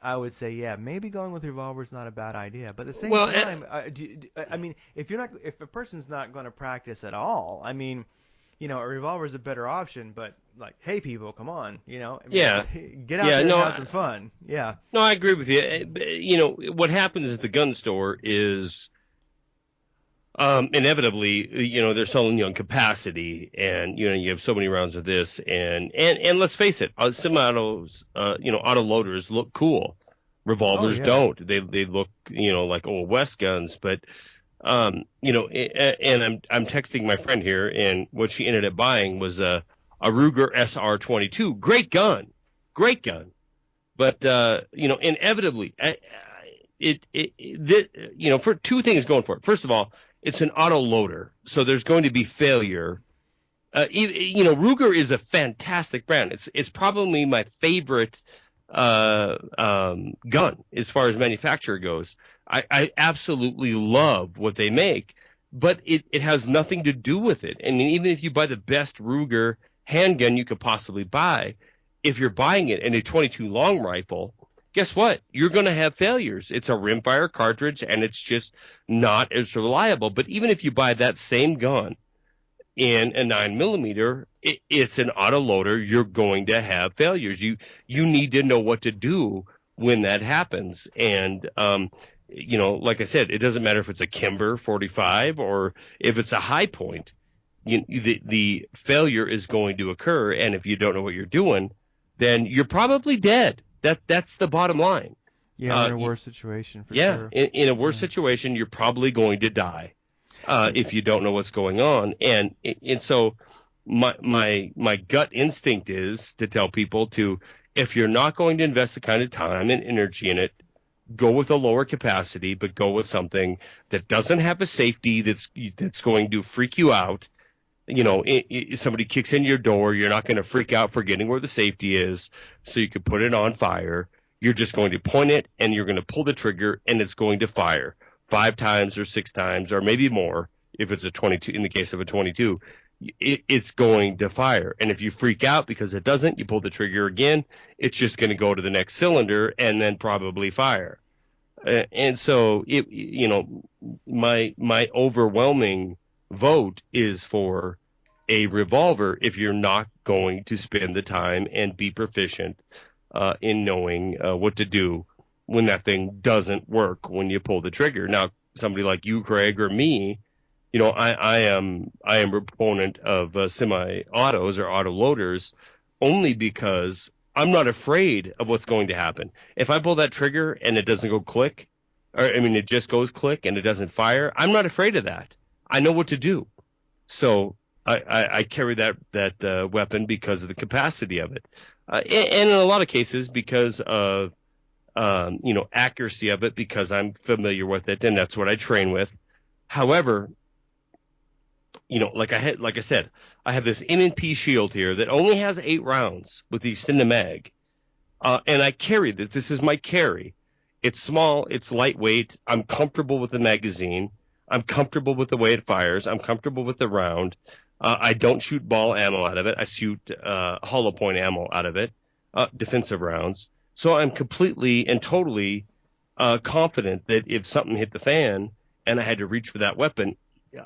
[SPEAKER 3] I would say, yeah, maybe going with revolver is not a bad idea. But at the same
[SPEAKER 2] Well,
[SPEAKER 3] time, I mean, if a person's not going to practice at all, I mean, a revolver is a better option. But like, hey, people, come on, I
[SPEAKER 2] yeah,
[SPEAKER 3] mean, get out
[SPEAKER 2] yeah,
[SPEAKER 3] there and
[SPEAKER 2] no,
[SPEAKER 3] have some fun. Yeah.
[SPEAKER 2] no, I agree with you. What happens at the gun store is inevitably, they're selling you on capacity, and you have so many rounds of this, and let's face it, semi-autos, auto loaders look cool.
[SPEAKER 3] Oh
[SPEAKER 2] Revolvers
[SPEAKER 3] yeah.
[SPEAKER 2] don't. They look, like old West guns, but and I'm texting my friend here, and what she ended up buying was a Ruger SR-22. Great gun. But inevitably, for two things going for it. First of all, it's an auto loader, so there's going to be failure. Ruger is a fantastic brand. It's probably my favorite gun as far as manufacturer goes. I absolutely love what they make, but it has nothing to do with it. I mean, even if you buy the best Ruger handgun you could possibly buy, if you're buying it in a 22 long rifle, guess what? You're going to have failures. It's a rimfire cartridge, and it's just not as reliable. But even if you buy that same gun in a 9 millimeter, it's an auto loader. You're going to have failures. You need to know what to do when that happens. And like I said, it doesn't matter if it's a Kimber 45 or if it's a High Point. The failure is going to occur, and if you don't know what you're doing, then you're probably dead. That's the bottom line.
[SPEAKER 3] Yeah, in a worse situation for
[SPEAKER 2] Yeah,
[SPEAKER 3] sure.
[SPEAKER 2] in a worse situation, you're probably going to die if you don't know what's going on. And so my gut instinct is to tell people to, if you're not going to invest the kind of time and energy in it, go with a lower capacity, but go with something that doesn't have a safety that's going to freak you out. Somebody kicks in your door, you're not going to freak out forgetting where the safety is, so you can put it on fire. You're just going to point it, and you're going to pull the trigger, and it's going to fire 5 times or 6 times or maybe more. If it's a 22, in the case of a 22, it's going to fire. And if you freak out because it doesn't, you pull the trigger again, it's just going to go to the next cylinder and then probably fire. And so, my overwhelming vote is for a revolver if you're not going to spend the time and be proficient in knowing what to do when that thing doesn't work when you pull the trigger. Now, somebody like you, Craig, or me, I am a proponent of semi-autos or auto loaders only because I'm not afraid of what's going to happen. If I pull that trigger and it doesn't go click, or I mean, it just goes click and it doesn't fire, I'm not afraid of that. I know what to do. So I carry that weapon because of the capacity of it, and in a lot of cases because of accuracy of it, because I'm familiar with it and that's what I train with. However, like I said, I have this GnP shield here that only has 8 rounds with the extended mag, and I carry this. This is my carry. It's small, it's lightweight. I'm comfortable with the magazine. I'm comfortable with the way it fires. I'm comfortable with the round. I don't shoot ball ammo out of it. I shoot hollow point ammo out of it, defensive rounds. So I'm completely and totally confident that if something hit the fan and I had to reach for that weapon,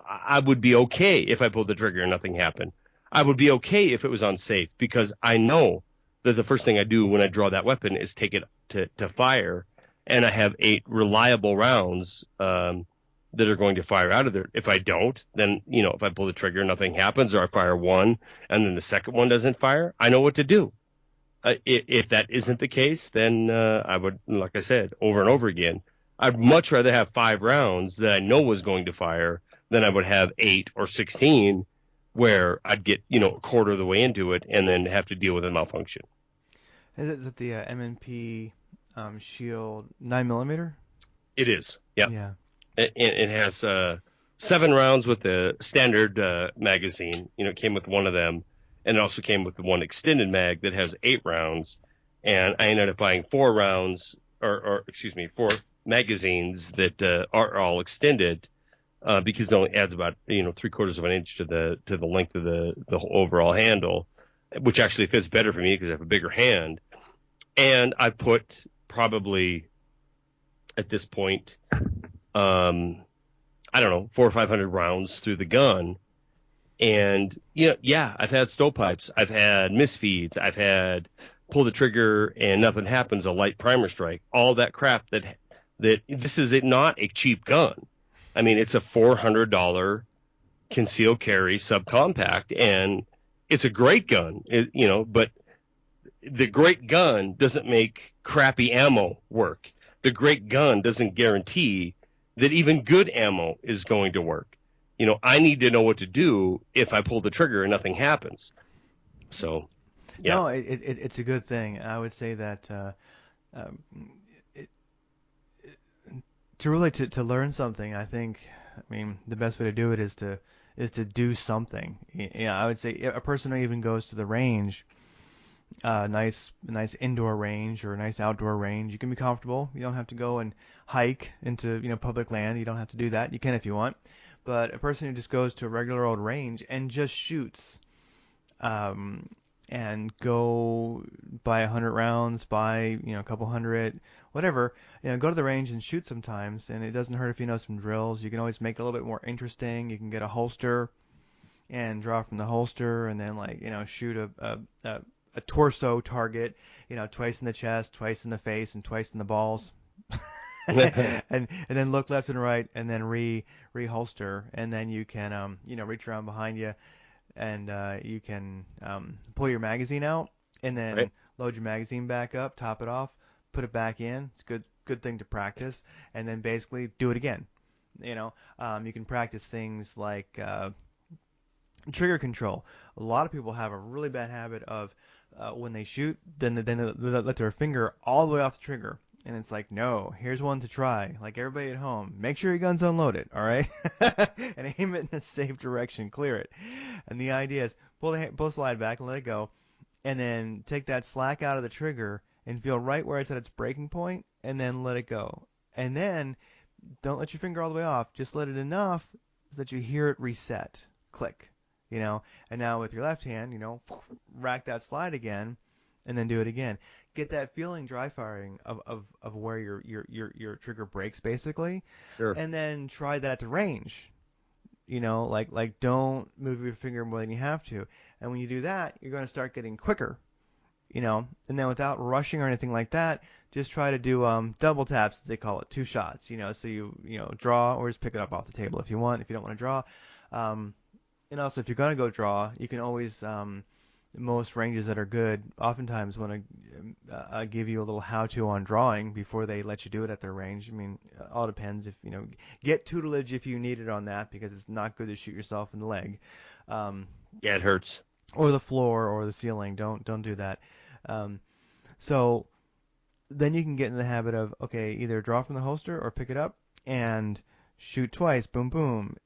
[SPEAKER 2] I would be okay if I pulled the trigger and nothing happened. I would be okay if it was unsafe because I know that the first thing I do when I draw that weapon is take it to fire, and I have 8 reliable rounds that are going to fire out of there. If I don't, then, if I pull the trigger, nothing happens, or I fire one and then the second one doesn't fire, I know what to do. If that isn't the case, then I would, like I said, over and over again, I'd much rather have 5 rounds that I know was going to fire than I would have 8 or 16 where I'd get, a quarter of the way into it and then have to deal with a malfunction.
[SPEAKER 3] Is it the MNP Shield 9mm?
[SPEAKER 2] It is, yeah.
[SPEAKER 3] Yeah.
[SPEAKER 2] It has 7 rounds with the standard magazine. It came with one of them, and it also came with the one extended mag that has 8 rounds. And I ended up buying 4 rounds, or excuse me, 4 magazines that are all extended because it only adds about 3/4 of an inch to the length of the overall handle, which actually fits better for me because I have a bigger hand. And I put probably at this point, I don't know, 400 or 500 rounds through the gun. And, I've had stovepipes. I've had misfeeds. I've had pull the trigger and nothing happens, a light primer strike. All that crap that this is not a cheap gun. I mean, it's a $400 concealed carry subcompact, and it's a great gun, but the great gun doesn't make crappy ammo work. The great gun doesn't guarantee that even good ammo is going to work. I need to know what to do if I pull the trigger and nothing happens. So, yeah.
[SPEAKER 3] No, it's a good thing. I would say that to really to learn something, I mean, the best way to do it is to do something. Yeah, I would say a person who even goes to the range, nice indoor range or a nice outdoor range, you can be comfortable. You don't have to go and hike into public land. You don't have to do that. You can if you want. But a person who just goes to a regular old range and just shoots, and go buy 100 rounds, buy a couple hundred, whatever, go to the range and shoot sometimes. And it doesn't hurt if you know some drills. You can always make it a little bit more interesting. You can get a holster and draw from the holster, and then shoot a torso target, twice in the chest, twice in the face, and twice in the balls. and then look left and right, and then reholster, and then you can reach around behind you, and you can pull your magazine out, and then load your magazine back up, top it off, put it back in. It's a good thing to practice, and then basically do it again. You can practice things like trigger control. A lot of people have a really bad habit of when they shoot, then they let their finger all the way off the trigger. And it's like, no, here's one to try. Like everybody at home, make sure your gun's unloaded, all right? And aim it in a safe direction, clear it. And the idea is pull the slide back and let it go, and then take that slack out of the trigger and feel right where it's at its breaking point, and then let it go. And then don't let your finger all the way off. Just let it enough so that you hear it reset, click, And now with your left hand, rack that slide again, and then do it again. Get that feeling dry firing of where your trigger breaks basically.
[SPEAKER 2] Sure.
[SPEAKER 3] And then try that at the range. Like don't move your finger more than you have to. And when you do that, you're going to start getting quicker. And then without rushing or anything like that, just try to do double taps, they call it, 2 shots. So you draw or just pick it up off the table if you want. If you don't want to draw, and also if you're going to go draw, you can always most ranges that are good oftentimes want to give you a little how-to on drawing before they let you do it at their range. I mean, all depends if get tutelage if you need it on that because it's not good to shoot yourself in the leg, um,
[SPEAKER 2] Yeah, it hurts.
[SPEAKER 3] or the floor or the ceiling. Don't do that. Um, so then you can get in the habit of okay, either draw from the holster or pick it up and shoot twice, boom boom,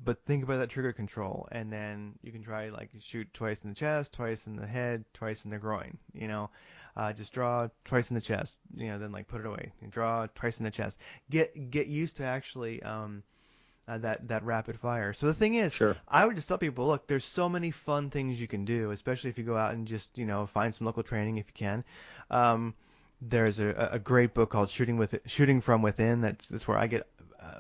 [SPEAKER 3] but think about that trigger control, and then you can try like shoot twice in the chest, twice in the head, twice in the groin. Just draw twice in the chest, then like put it away. And draw twice in the chest. Get used to actually that rapid fire. So the thing is,
[SPEAKER 2] Sure.
[SPEAKER 3] I would just tell people, look, there's so many fun things you can do, especially if you go out and just find some local training if you can. There's a great book called Shooting from Within. That's where I get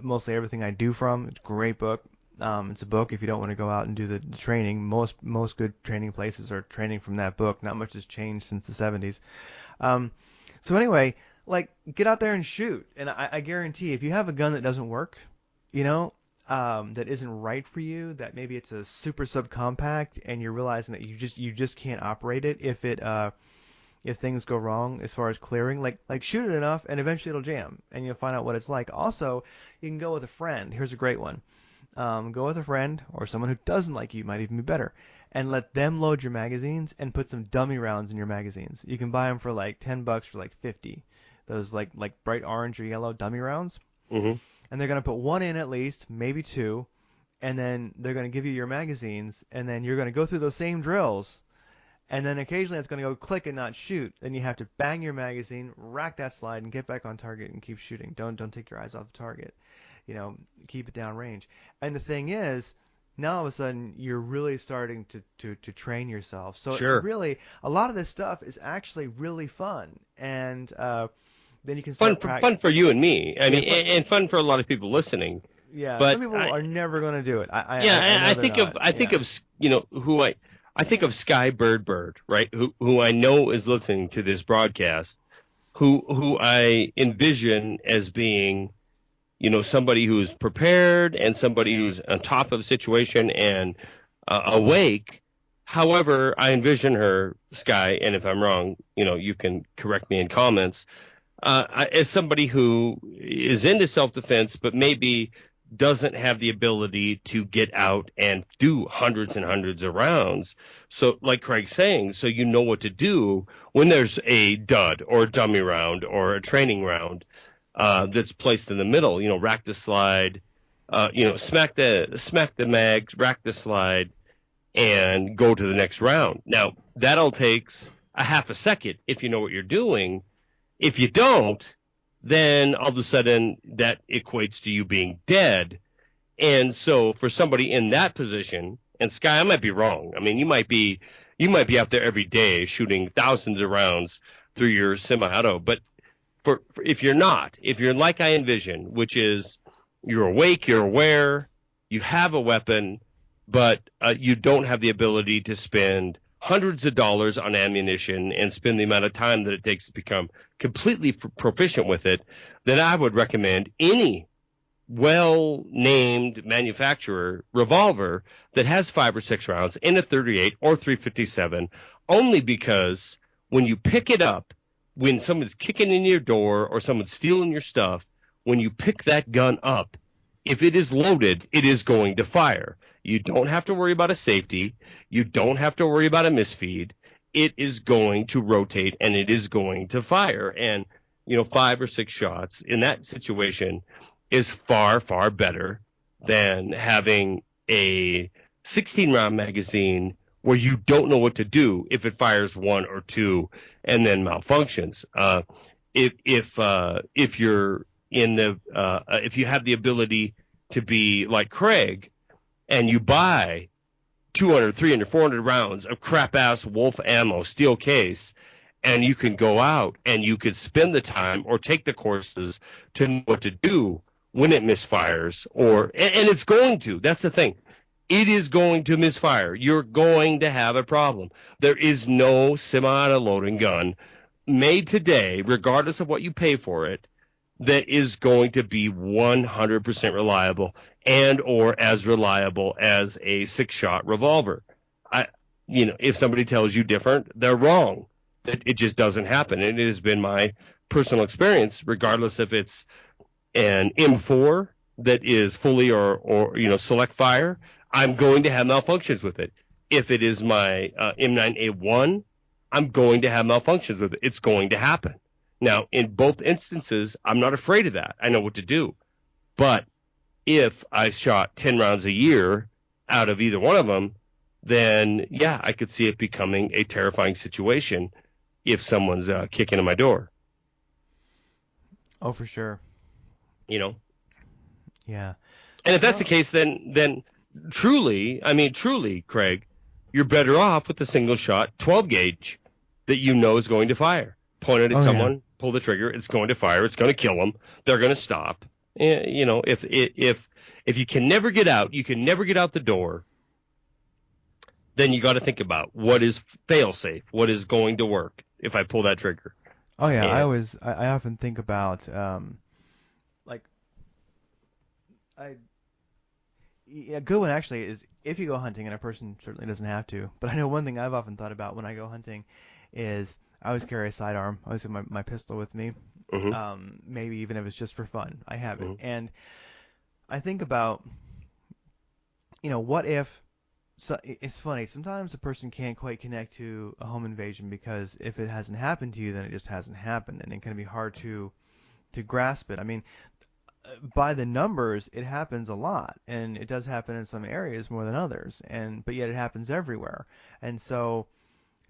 [SPEAKER 3] mostly everything I do from. It's a great book. It's a book if you don't want to go out and do the training. Most good training places are training from that book. Not much has changed since the 70s. So anyway, like get out there and shoot. And I guarantee if you have a gun that doesn't work, that isn't right for you, that maybe it's a super subcompact and you're realizing that you just can't operate it if things go wrong as far as clearing, like shoot it enough and eventually it'll jam and you'll find out what it's like. Also, you can go with a friend. Here's a great one. Go with a friend or someone who doesn't like you, might even be better, and let them load your magazines and put some dummy rounds in your magazines. You can buy them for like $10 for like 50. Those like bright orange or yellow dummy rounds.
[SPEAKER 2] Mm-hmm.
[SPEAKER 3] And they're going to put one in at least, maybe two, and then they're going to give you your magazines, and then you're going to go through those same drills, and then occasionally it's going to go click and not shoot. Then you have to bang your magazine, rack that slide, and get back on target and keep shooting. Don't take your eyes off the target. Keep it down range. And the thing is, now all of a sudden you're really starting to train yourself. So
[SPEAKER 2] Sure.
[SPEAKER 3] really, a lot of this stuff is actually really fun, and then you can start
[SPEAKER 2] Fun for you and me. I mean,
[SPEAKER 3] fun.
[SPEAKER 2] and fun for a lot of people listening.
[SPEAKER 3] Yeah,
[SPEAKER 2] But
[SPEAKER 3] some people are never going to do it.
[SPEAKER 2] I think of I think of Sky Bird, right? Who I know is listening to this broadcast, who I envision as being, somebody who's prepared and somebody who's on top of the situation and awake. However, I envision her, Sky, and if I'm wrong, you can correct me in comments, as somebody who is into self-defense, but maybe doesn't have the ability to get out and do hundreds and hundreds of rounds. So like Craig's saying, so you know what to do when there's a dud or a dummy round or a training round that's placed in the middle. Rack the slide, smack the mag, rack the slide, and go to the next round. Now, that all takes a half a second if you know what you're doing. If you don't, then all of a sudden that equates to you being dead. And so for somebody in that position, and Sky, I might be wrong. I mean, you might be out there every day shooting thousands of rounds through your semi-auto. But for if you're like I envision, which is you're awake, you're aware, you have a weapon, but you don't have the ability to spend hundreds of dollars on ammunition and spend the amount of time that it takes to become completely proficient with it, then I would recommend any well-named manufacturer revolver that has 5 or 6 rounds in a 38 or 357, only because when you pick it up, when someone's kicking in your door or someone's stealing your stuff, when you pick that gun up, if it is loaded, it is going to fire. You don't have to worry about a safety. You don't have to worry about a misfeed. It is going to rotate and it is going to fire. And, 5 or 6 shots in that situation is far, far better than having a 16-round magazine where you don't know what to do if it fires 1 or 2 and then malfunctions. If you're in the if you have the ability to be like Craig and you buy 200, 300, 400 rounds of crap-ass Wolf ammo, steel case, and you can go out and you could spend the time or take the courses to know what to do when it misfires, and it's going to. That's the thing. It is going to misfire. You're going to have a problem. There is no semi-auto loading gun made today, regardless of what you pay for it, that is going to be 100% reliable and or as reliable as a 6-shot revolver. if somebody tells you different, they're wrong. It just doesn't happen. And it has been my personal experience, regardless if it's an M4 that is fully or select fire, I'm going to have malfunctions with it. If it is my M9A1, I'm going to have malfunctions with it. It's going to happen. Now, in both instances, I'm not afraid of that. I know what to do. But if I shot 10 rounds a year out of either one of them, then yeah, I could see it becoming a terrifying situation if someone's kicking in my door.
[SPEAKER 3] Oh, for sure.
[SPEAKER 2] You know,
[SPEAKER 3] Yeah.
[SPEAKER 2] and if that's the
[SPEAKER 3] So,
[SPEAKER 2] case, then truly, I mean, truly, Craig, you're better off with a single shot 12 gauge that you know is going to fire. Point it at
[SPEAKER 3] oh yeah.
[SPEAKER 2] someone, pull the trigger, it's going to fire, it's going to kill them. They're going to stop. If you can never get out, you can never get out the door. Then you got to think about what is fail safe, what is going to work if I pull that trigger.
[SPEAKER 3] Oh yeah.
[SPEAKER 2] And
[SPEAKER 3] I often think about like I a good one actually is if you go hunting, and a person certainly doesn't have to. But I know one thing I've often thought about when I go hunting is I always carry a sidearm. I always have my pistol with me.
[SPEAKER 2] hmm
[SPEAKER 3] Maybe even if it's just for fun, I have it.
[SPEAKER 2] hmm
[SPEAKER 3] And I think about, what if, so it's funny, sometimes a person can't quite connect to a home invasion because if it hasn't happened to you, then it just hasn't happened, and it can be hard to grasp it. I mean, by the numbers, it happens a lot, and it does happen in some areas more than others, and but yet it happens everywhere. And so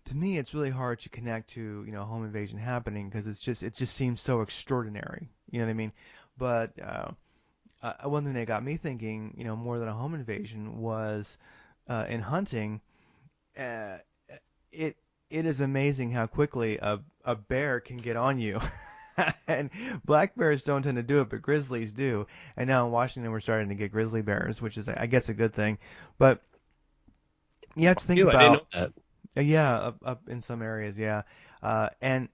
[SPEAKER 3] to me, it's really hard to connect to, home invasion happening because it just seems so extraordinary. You know what I mean? But one thing that got me thinking, more than a home invasion was in hunting. Uh, it it is amazing how quickly a bear can get on you. And black bears don't tend to do it, but grizzlies do. And now in Washington, we're starting to get grizzly bears, which is, I guess, a good thing. But you have to think
[SPEAKER 2] I didn't
[SPEAKER 3] about,
[SPEAKER 2] know that.
[SPEAKER 3] yeah, up in some areas, yeah. Uh, and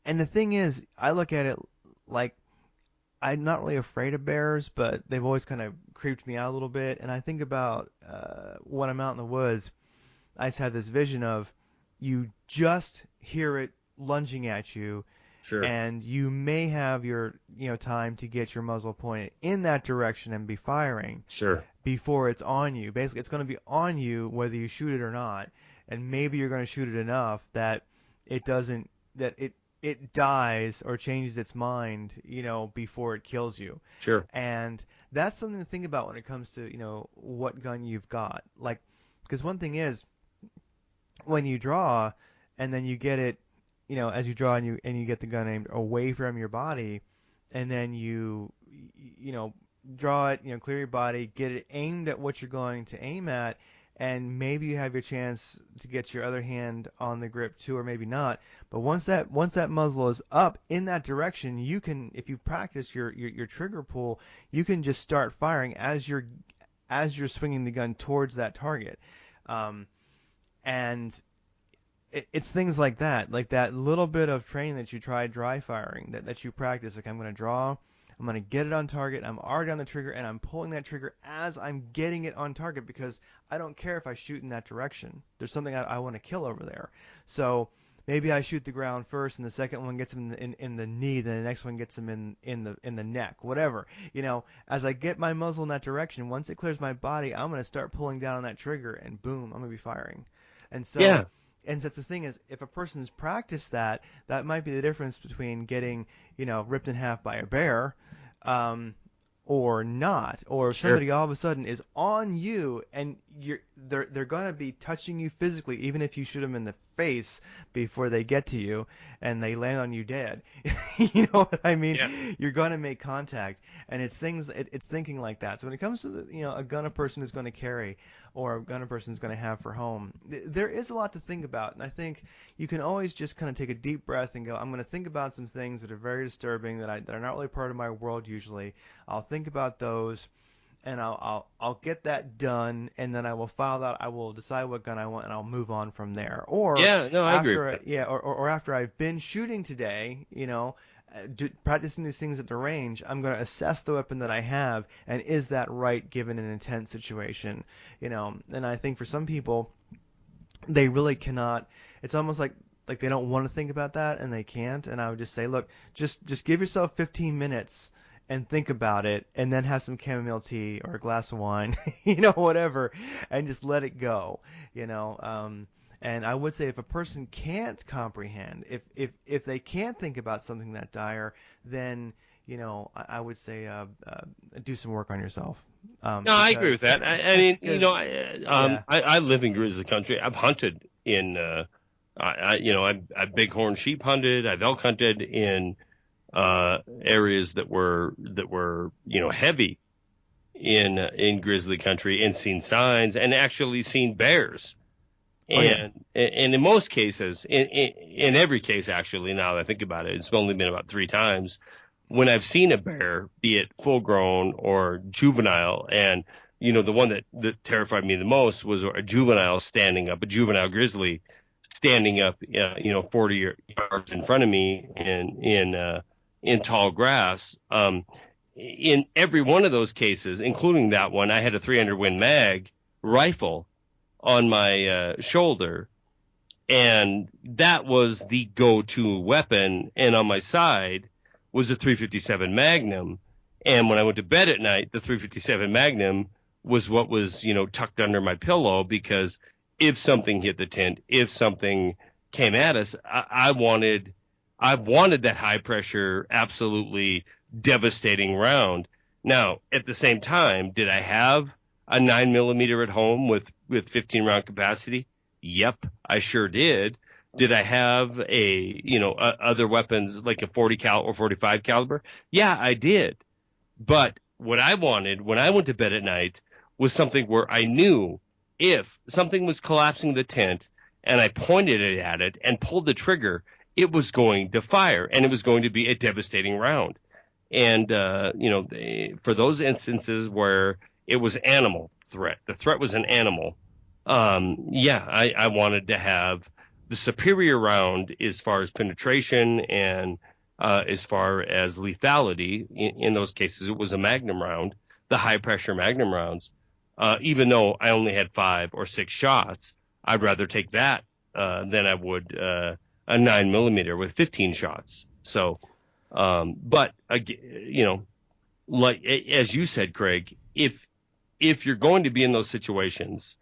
[SPEAKER 3] and the thing is, I look at it like I'm not really afraid of bears, but they've always kind of creeped me out a little bit. And I think about when I'm out in the woods, I just have this vision of you just hear it lunging at you,
[SPEAKER 2] Sure,
[SPEAKER 3] and you may have your time to get your muzzle pointed in that direction and be firing
[SPEAKER 2] sure,
[SPEAKER 3] before it's on you. Basically, it's going to be on you whether you shoot it or not, and maybe you're going to shoot it enough that it doesn't that it dies or changes its mind, before it kills you.
[SPEAKER 2] sure.
[SPEAKER 3] And that's something to think about when it comes to, what gun you've got. Like, because one thing is when you draw and then you get it, as you draw and you get the gun aimed away from your body, and then you draw it, clear your body, get it aimed at what you're going to aim at, and maybe you have your chance to get your other hand on the grip too, or maybe not. But once that muzzle is up in that direction, you can, if you practice your trigger pull, you can just start firing as you're swinging the gun towards that target. Um, and it's things like that little bit of training that you try dry firing, that you practice. Like, I'm going to draw, I'm going to get it on target, I'm already on the trigger, and I'm pulling that trigger as I'm getting it on target because I don't care if I shoot in that direction. There's something I want to kill over there. So maybe I shoot the ground first, and the second one gets him in the knee, then the next one gets him in the neck, whatever. As I get my muzzle in that direction, once it clears my body, I'm going to start pulling down on that trigger, and boom, I'm going to be firing. And so
[SPEAKER 2] Yeah,
[SPEAKER 3] and that's the thing is, if a person's practiced that, that might be the difference between getting, ripped in half by a bear, um, or not, or if
[SPEAKER 2] sure.
[SPEAKER 3] somebody all of a sudden is on you and they're gonna be touching you physically, even if you shoot them in the face before they get to you and they land on you dead. You know what I mean?
[SPEAKER 2] Yeah,
[SPEAKER 3] You're gonna make contact, and it's thinking like that. So when it comes to a gun a person is going to carry or a gun a person is going to have for home, there is a lot to think about, and I think you can always just kind of take a deep breath and go, I'm going to think about some things that are very disturbing that are not really part of my world usually. I'll think about those, and I'll get that done, and then I will file that. I will decide what gun I want, and I'll move on from there. Or
[SPEAKER 2] Yeah, no, I agree with
[SPEAKER 3] after,
[SPEAKER 2] that.
[SPEAKER 3] yeah, or after I've been shooting today, practicing these things at the range, I'm going to assess the weapon that I have, and is that right given an intense situation? And I think for some people, they really cannot. It's almost like they don't want to think about that and they can't. And I would just say, look, just give yourself 15 minutes and think about it, and then have some chamomile tea or a glass of wine, whatever, and just let it go, you know. And I would say if a person can't comprehend, if they can't think about something that dire, then I would say do some work on yourself,
[SPEAKER 2] No, I agree with
[SPEAKER 3] because
[SPEAKER 2] that. I mean,
[SPEAKER 3] because yeah.
[SPEAKER 2] I live in grizzly country. I've hunted in, I've bighorn sheep hunted. I've elk hunted in areas that were heavy in grizzly country, and seen signs and actually seen bears.
[SPEAKER 3] Oh yeah.
[SPEAKER 2] And in most cases, in every case actually, now that I think about it, it's only been about three times when I've seen a bear, be it full grown or juvenile. And the one that terrified me the most was a juvenile standing up, a juvenile grizzly standing up, 40 yards in front of me in tall grass. In every one of those cases, including that one, I had a 300 Win Mag rifle on my shoulder, and that was the go-to weapon. And on my side was a 357 Magnum. And when I went to bed at night, the 357 Magnum was what was, tucked under my pillow, because if something hit the tent, if something came at us, I wanted that high pressure, absolutely devastating round. Now, at the same time, did I have a 9 millimeter at home with 15 round capacity? Yep, I sure did. Did I have other weapons like a 40 cal or 45 caliber? Yeah, I did. But what I wanted when I went to bed at night was something where I knew if something was collapsing the tent and I pointed it at it and pulled the trigger, it was going to fire, and it was going to be a devastating round. And for those instances where it was animal threat, the threat was an animal. Yeah, I wanted to have the superior round as far as penetration and as far as lethality. In those cases, it was a Magnum round, the high pressure Magnum rounds. Even though I only had 5 or 6 shots, I'd rather take that than I would a 9 millimeter with 15 shots. So, but like as you said, Craig, if you're going to be in those situations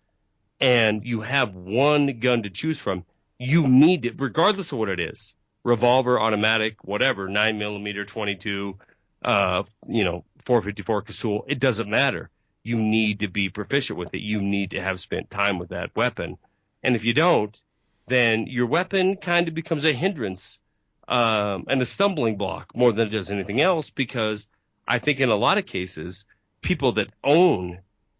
[SPEAKER 2] and you have one gun to choose from, you need it, regardless of what it is, revolver, automatic, whatever, 9 millimeter, 22, 454 Casull, it doesn't matter. You need to be proficient with it. You need to have spent time with that weapon. And if you don't, then your weapon kind of becomes a hindrance and a stumbling block more than it does anything else, because I think in a lot of cases, people that own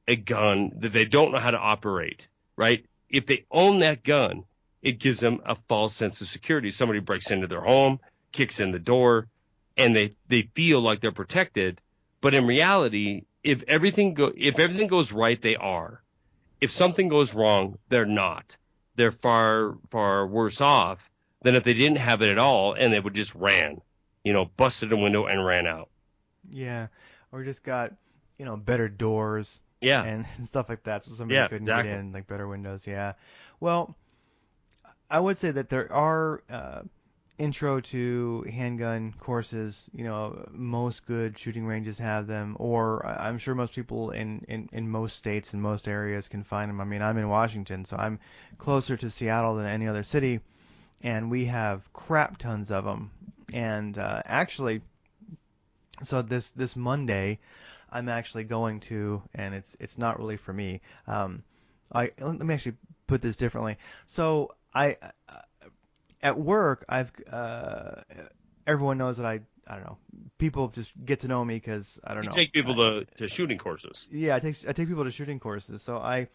[SPEAKER 2] a gun that they don't know how to operate, right? If they own that gun, it gives them a false sense of security. Somebody breaks into their home, kicks in the door, and they feel like they're protected. But in reality, if everything goes right, they are. If something goes wrong, they're not. They're far, far worse off than if they didn't have it at all and they would just ran, busted a window and ran out.
[SPEAKER 3] Yeah, or just got, better doors
[SPEAKER 2] Yeah,
[SPEAKER 3] and stuff like that, so somebody
[SPEAKER 2] yeah,
[SPEAKER 3] couldn't get
[SPEAKER 2] exactly.
[SPEAKER 3] in, like better windows. Yeah. Well, I would say that there are intro to handgun courses. Most good shooting ranges have them, or I'm sure most people in most states and most areas can find them. I mean, I'm in Washington, so I'm closer to Seattle than any other city, and we have crap tons of them. And actually, so this Monday, I'm actually going to, and it's not really for me. Let me actually put this differently. So at work, I've everyone knows that I don't know. People just get to know me because I don't
[SPEAKER 2] You
[SPEAKER 3] know.
[SPEAKER 2] take people to shooting courses.
[SPEAKER 3] Yeah, I take people to shooting courses. So I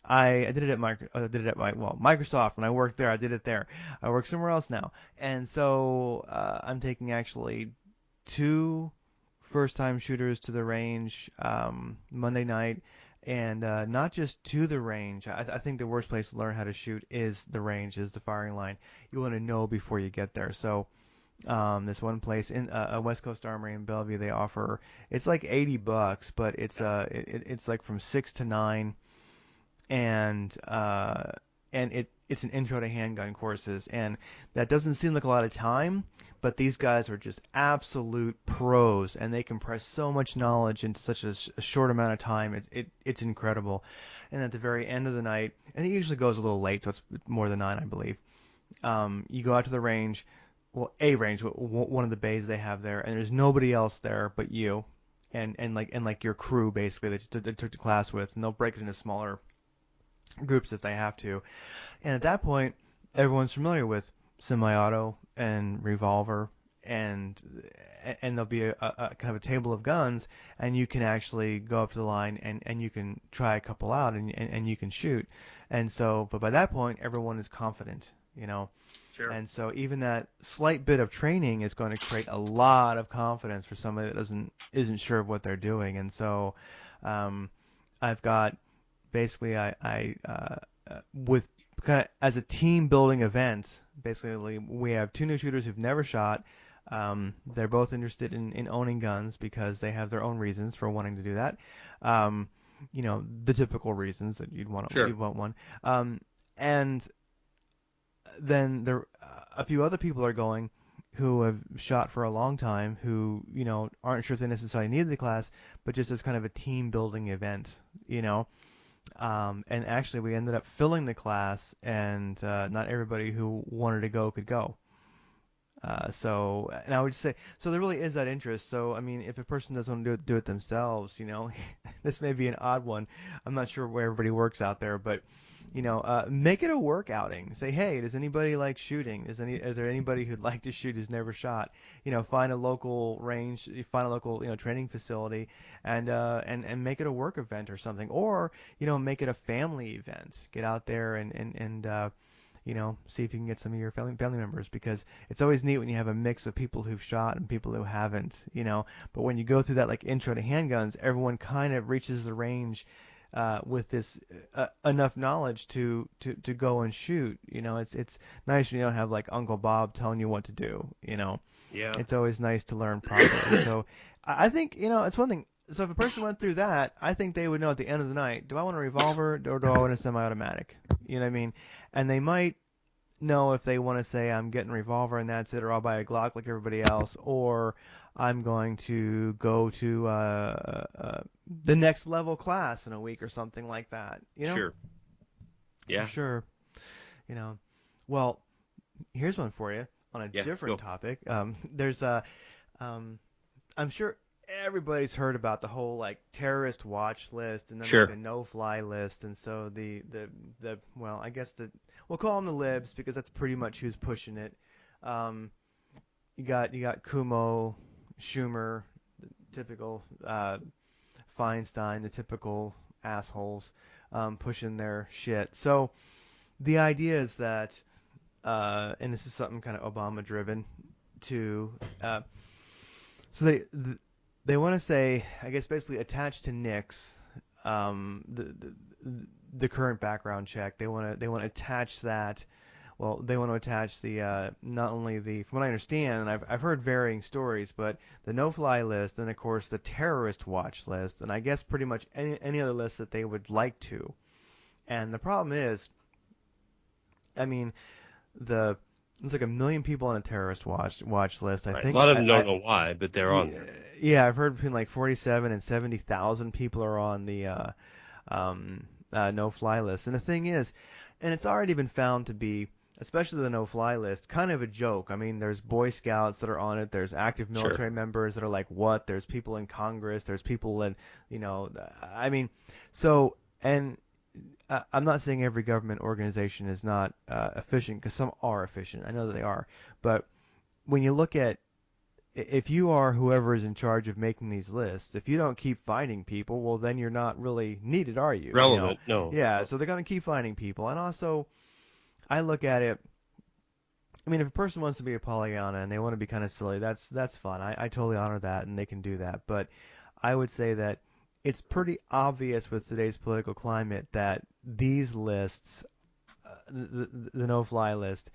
[SPEAKER 3] did it at Microsoft when I worked there. I did it there. I work somewhere else now, and so I'm taking actually two first-time shooters to the range Monday night, and not just to the range. I think the worst place to learn how to shoot is the range, is the firing line. You want to know before you get there. So this one place in a West Coast Armory in Bellevue, they offer, it's like $80, but it's like from 6 to 9, and it's an intro to handgun courses, and that doesn't seem like a lot of time, but these guys are just absolute pros, and they compress so much knowledge into such a short amount of time. It's incredible. And at the very end of the night, and it usually goes a little late, so it's more than 9, I believe. You go out to the range, well, a range, one of the bays they have there, and there's nobody else there but you, and like your crew basically that you took the class with, and they'll break it into smaller groups if they have to. And at that point, everyone's familiar with semi-auto and revolver, and there'll be a kind of a table of guns, and you can actually go up to the line and you can try a couple out, and you can shoot. And so, but by that point, everyone is confident, you know.
[SPEAKER 2] Sure.
[SPEAKER 3] And so even that slight bit of training is going to create a lot of confidence for somebody that isn't sure of what they're doing. And so I've got basically with kind of as a team building event, basically we have 2 new shooters who've never shot. They're both interested in owning guns because they have their own reasons for wanting to do that. You know, the typical reasons that you'd want one. And then there a few other people are going who have shot for a long time, who, you know, aren't sure if they necessarily need the class, but just as kind of a team building event, you know. And actually we ended up filling the class, and not everybody who wanted to go could go. And I would say, so there really is that interest. So, I mean, if a person doesn't want to do it themselves, you know, this may be an odd one. I'm not sure where everybody works out there, but, you know, make it a work outing. Say, hey, does anybody like shooting? Is there anybody who'd like to shoot who's never shot? You know, find a local range, find a local, you know, training facility, and make it a work event or something. Or, you know, make it a family event. Get out there and you know, see if you can get some of your family members, because it's always neat when you have a mix of people who've shot and people who haven't, you know. But when you go through that like intro to handguns, everyone kind of reaches the range with this enough knowledge to go and shoot. You know, it's nice when you don't have like Uncle Bob telling you what to do. You know,
[SPEAKER 2] Yeah.
[SPEAKER 3] It's always nice to learn properly. So I think, you know, it's one thing. So if a person went through that, I think they would know at the end of the night, do I want a revolver or do I want a semi-automatic? You know what I mean? And they might know if they want to say, I'm getting a revolver and that's it, or I'll buy a Glock like everybody else, or I'm going to go to the next level class in a week or something like that. You know?
[SPEAKER 2] Sure. Yeah.
[SPEAKER 3] For sure. You know. Well, here's one for you on a different topic. There's I'm sure everybody's heard about the whole like terrorist watch list, and then
[SPEAKER 2] Sure.
[SPEAKER 3] like, the no-fly list, and so the well, I guess we'll call them the libs because that's pretty much who's pushing it. You got Kumo, Schumer, the typical Feinstein, the typical assholes pushing their shit. So the idea is that, and this is something kind of Obama driven too. So they want to say, I guess, basically attached to NICS, the current background check. They want to attach that. Well, they want to attach the not only the, from what I understand, and I've heard varying stories, but the no-fly list, and of course the terrorist watch list, and I guess pretty much any other list that they would like to. And the problem is, I mean, there's like 1 million people on a terrorist watch list. I think
[SPEAKER 2] a lot of them don't know why, but they're on there.
[SPEAKER 3] Yeah, I've heard between like 47 and 70,000 people are on the no-fly list. And the thing is, and it's already been found to be, especially the no-fly list, kind of a joke. I mean, there's Boy Scouts that are on it. There's active military members that are like, what? There's people in Congress. There's people in, you know, I mean, so, and I'm not saying every government organization is not efficient, because some are efficient. I know that they are. But when you look at, if you are whoever is in charge of making these lists, if you don't keep finding people, well, then you're not really needed, are you?
[SPEAKER 2] Relevant,
[SPEAKER 3] no. Yeah, so they're going to keep finding people. And also, I look at it, I mean, if a person wants to be a Pollyanna and they want to be kind of silly, that's fine. I totally honor that, and they can do that. But I would say that it's pretty obvious with today's political climate that these lists, the no-fly list,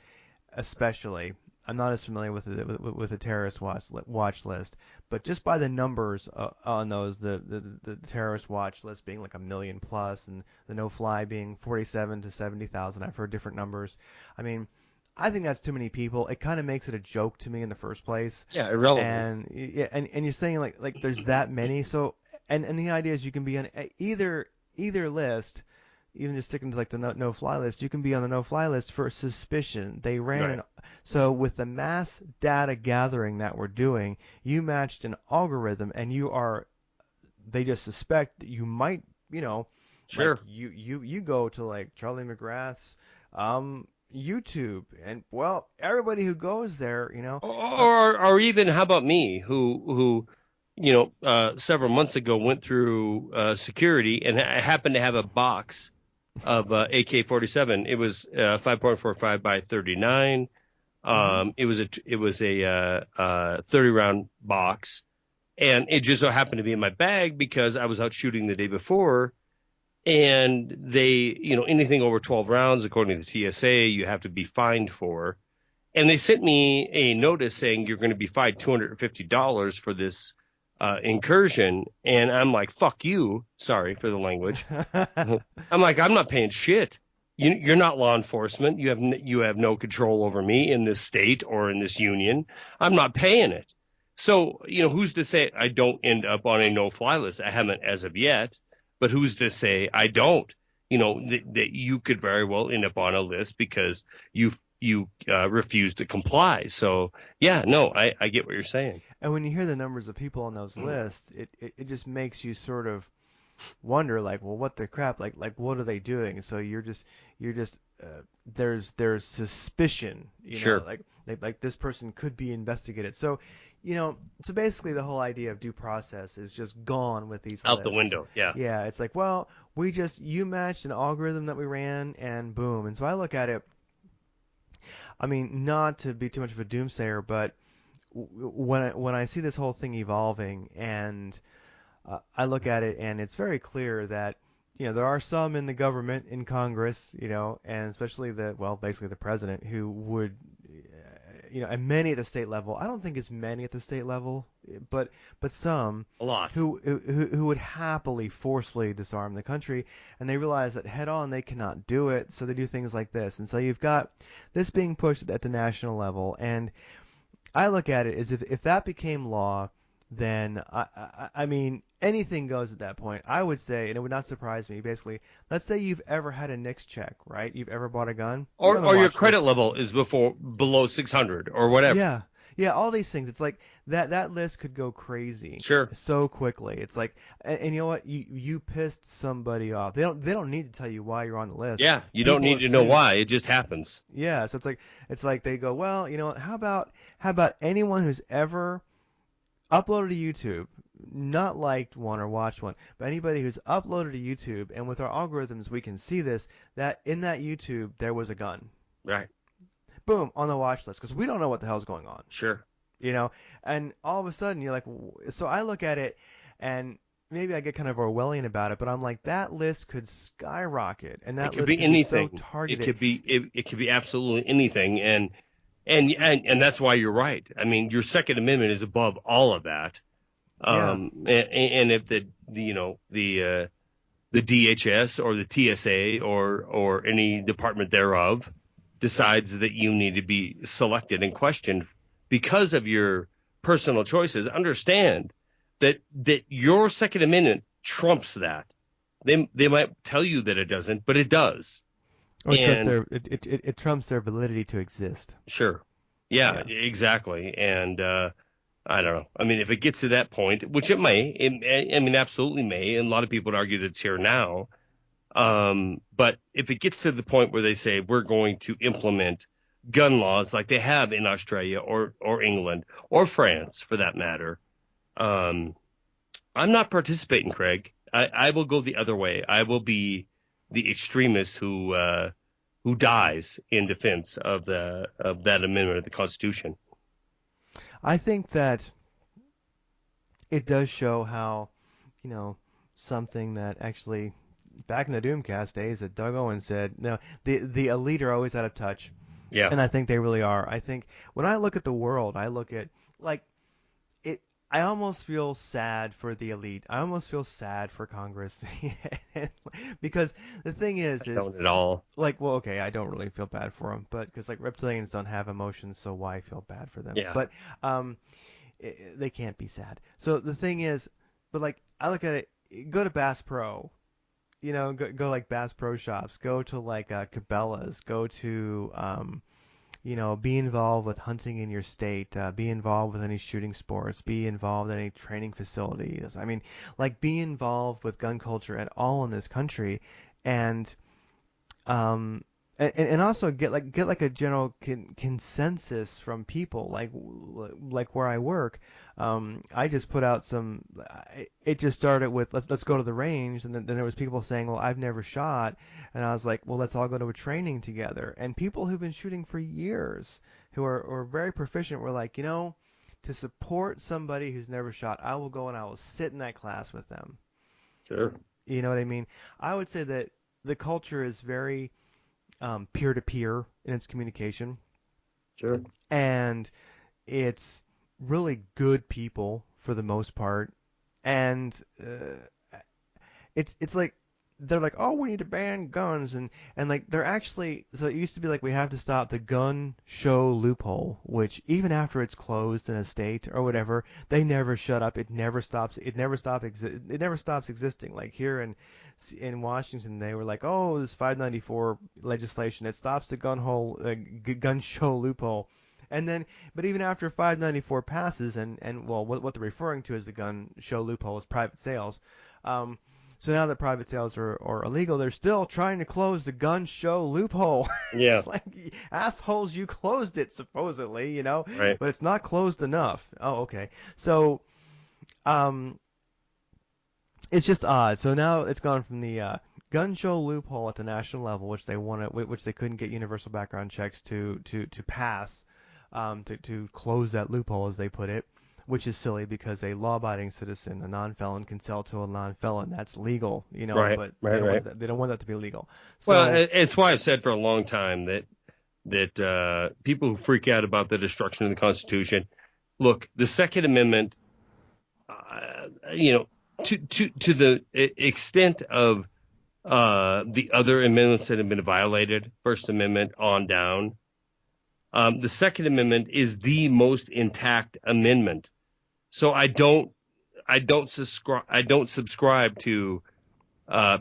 [SPEAKER 3] especially. I'm not as familiar with the terrorist watch list, but just by the numbers on those, the terrorist watch list being like 1 million plus, and the no-fly being 47 to 70,000. I've heard different numbers. I mean, I think that's too many people. It kind of makes it a joke to me in the first place.
[SPEAKER 2] Yeah, irrelevant.
[SPEAKER 3] And yeah, and you're saying like there's that many. So and the idea is you can be on either list, even just sticking to like the no-fly list, you can be on the no-fly list for suspicion. They ran
[SPEAKER 2] Right.
[SPEAKER 3] so with the mass data gathering that we're doing, you matched an algorithm, and they just suspect that you might, like
[SPEAKER 2] Sure.
[SPEAKER 3] you go to like Charlie McGrath's YouTube, and well, everybody who goes there, uh,
[SPEAKER 2] Or even how about me, who several months ago went through security and I happened to have a box of AK-47. It was 5.45 by 39.
[SPEAKER 3] mhm.
[SPEAKER 2] It was a 30 round box, and it just so happened to be in my bag because I was out shooting the day before. And anything over 12 rounds, according to the TSA, you have to be fined for. And they sent me a notice saying you're going to be fined $250 for this incursion. And I'm like, fuck you. Sorry for the language. I'm like, I'm not paying shit. You're not law enforcement. You have no control over me in this state or in this union. I'm not paying it. So, who's to say I don't end up on a no-fly list? I haven't as of yet, but who's to say I don't? That you could very well end up on a list because you refuse to comply. So, yeah, no, I get what you're saying.
[SPEAKER 3] And when you hear the numbers of people on those lists, it just makes you sort of wonder, like, well, what the crap, like what are they doing? So you're just there's suspicion,
[SPEAKER 2] Sure.
[SPEAKER 3] like this person could be investigated. So, so basically the whole idea of due process is just gone with these
[SPEAKER 2] Out the
[SPEAKER 3] lists.
[SPEAKER 2] window. Yeah.
[SPEAKER 3] Yeah, it's like, well, you matched an algorithm that we ran, and boom. And so I look at it. I mean, not to be too much of a doomsayer, but when I see this whole thing evolving, and I look at it, and it's very clear that there are some in the government, in Congress, and especially basically the president, who would, and many at the state level. I don't think as many at the state level, but some
[SPEAKER 2] A lot.
[SPEAKER 3] who would happily forcefully disarm the country, and they realize that head on they cannot do it, so they do things like this. And so you've got this being pushed at the national level, and I look at it as if that became law, then I mean anything goes at that point. I would say, and it would not surprise me. Basically, let's say you've ever had a NICS check, right? You've ever bought a gun. You're
[SPEAKER 2] Or
[SPEAKER 3] on the
[SPEAKER 2] or your
[SPEAKER 3] watch
[SPEAKER 2] credit
[SPEAKER 3] list.
[SPEAKER 2] level is below 600 or whatever.
[SPEAKER 3] Yeah, yeah, all these things. It's like that list could go crazy
[SPEAKER 2] Sure.
[SPEAKER 3] so quickly. It's like, and you know what? You pissed somebody off. They don't need to tell you why you're on the list.
[SPEAKER 2] Yeah, you don't
[SPEAKER 3] People
[SPEAKER 2] need to know
[SPEAKER 3] assume.
[SPEAKER 2] why. It just happens.
[SPEAKER 3] Yeah, so it's like they go, well, how about anyone who's ever uploaded to YouTube, not liked one or watched one, but anybody who's uploaded to YouTube, and with our algorithms we can see this, that in that YouTube there was a gun.
[SPEAKER 2] Right.
[SPEAKER 3] Boom, on the watch list, because we don't know what the hell's going on,
[SPEAKER 2] Sure.
[SPEAKER 3] you know? And all of a sudden you're like, so I look at it, and maybe I get kind of Orwellian about it, but I'm like, that list could skyrocket, and
[SPEAKER 2] It
[SPEAKER 3] that
[SPEAKER 2] could
[SPEAKER 3] list
[SPEAKER 2] be
[SPEAKER 3] could be so
[SPEAKER 2] anything. It
[SPEAKER 3] targeted.
[SPEAKER 2] could be it could be absolutely anything, and that's why you're right. I mean, your Second Amendment is above all of that.
[SPEAKER 3] Yeah.
[SPEAKER 2] And if the DHS or the TSA or any department thereof decides that you need to be selected and questioned because of your personal choices, understand that your Second Amendment trumps that. They might tell you that it doesn't, but it does.
[SPEAKER 3] Or
[SPEAKER 2] And
[SPEAKER 3] it trumps their validity to exist.
[SPEAKER 2] sure, yeah,
[SPEAKER 3] Yeah.
[SPEAKER 2] exactly. And I don't know. I mean, if it gets to that point, which it may, I mean, absolutely may, and a lot of people would argue that it's here now. But if it gets to the point where they say we're going to implement gun laws like they have in Australia or England or France, for that matter, um, I'm not participating, Craig. I will go the other way. I will be the extremist who dies in defense of that amendment of the Constitution.
[SPEAKER 3] I think that it does show how, something that actually back in the Doomcast days that Doug Owens said, no, the elite are always out of touch,
[SPEAKER 2] Yeah,
[SPEAKER 3] and I think they really are. I think when I look at the world, I look at like it. I almost feel sad for the elite. I almost feel sad for Congress, because the thing
[SPEAKER 2] I
[SPEAKER 3] is
[SPEAKER 2] don't at all.
[SPEAKER 3] like, well, okay, I don't really feel bad for them, but because like reptilians don't have emotions, so why feel bad for them?
[SPEAKER 2] Yeah,
[SPEAKER 3] But um, they can't be sad. So the thing is, but like I look at it, go to Bass Pro, go like Bass Pro Shops, go to like Cabela's, go to be involved with hunting in your state, be involved with any shooting sports, be involved in any training facilities. I mean, like be involved with gun culture at all in this country, and um, and also get like a general consensus from people like where I work. I just put out some. It just started with let's go to the range, and then there was people saying, well, I've never shot, and I was like, well, let's all go to a training together. And people who've been shooting for years, who are very proficient, were like, to support somebody who's never shot, I will go and I will sit in that class with them.
[SPEAKER 2] sure,
[SPEAKER 3] You know what I mean? I would say that the culture is very peer-to-peer in its communication,
[SPEAKER 2] sure.
[SPEAKER 3] and it's really good people for the most part, and it's like they're like, oh, we need to ban guns, and like they're actually, so it used to be like we have to stop the gun show loophole, which even after it's closed in a state or whatever, they never shut up. It never stops. It never stops existing. Like here in Washington, they were like, oh, this 594 legislation, it stops the gun show loophole. And then, but even after 594 passes, and well, what they're referring to as the gun show loophole is private sales. So now that private sales are illegal, they're still trying to close the gun show loophole.
[SPEAKER 2] Yeah,
[SPEAKER 3] It's like, assholes, you closed it supposedly,
[SPEAKER 2] right.
[SPEAKER 3] but it's not closed enough. Oh, okay. So, um, it's just odd. So now it's gone from the gun show loophole at the national level, which they couldn't get universal background checks to pass, to close that loophole, as they put it, which is silly because a law-abiding citizen, a non-felon, can sell to a non-felon. That's legal,
[SPEAKER 2] Right,
[SPEAKER 3] but
[SPEAKER 2] right, right.
[SPEAKER 3] they don't want that to be legal.
[SPEAKER 2] Well,
[SPEAKER 3] So
[SPEAKER 2] it's why I've said for a long time that people who freak out about the destruction of the Constitution, look, the Second Amendment, to the extent of the other amendments that have been violated, First Amendment on down, the Second Amendment is the most intact amendment. So I don't subscribe to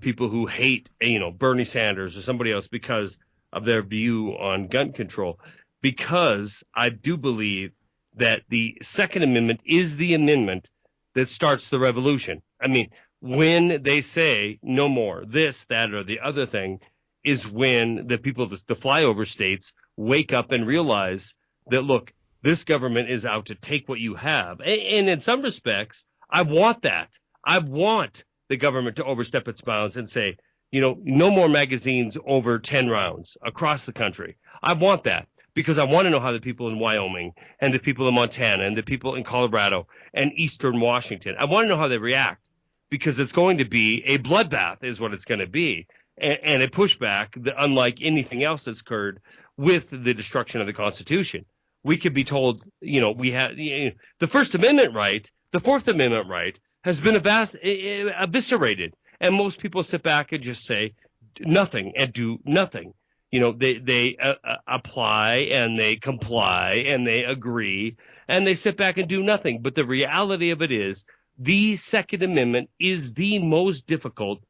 [SPEAKER 2] people who hate, Bernie Sanders or somebody else because of their view on gun control, because I do believe that the Second Amendment is the amendment that starts the revolution. I mean, when they say no more this, that, or the other thing, is when the people, the flyover states, wake up and realize that, look, this government is out to take what you have. And in some respects, I want that. I want the government to overstep its bounds and say, no more magazines over 10 rounds across the country. I want that because I want to know how the people in Wyoming and the people in Montana and the people in Colorado and Eastern Washington, I want to know how they react, because it's going to be a bloodbath is what it's going to be, and a pushback that unlike anything else that's occurred with the destruction of the Constitution. We could be told, we have the First Amendment right, the Fourth Amendment right has been eviscerated. And most people sit back and just say nothing and do nothing. They apply and they comply and they agree and they sit back and do nothing. But the reality of it is the Second Amendment is the most difficult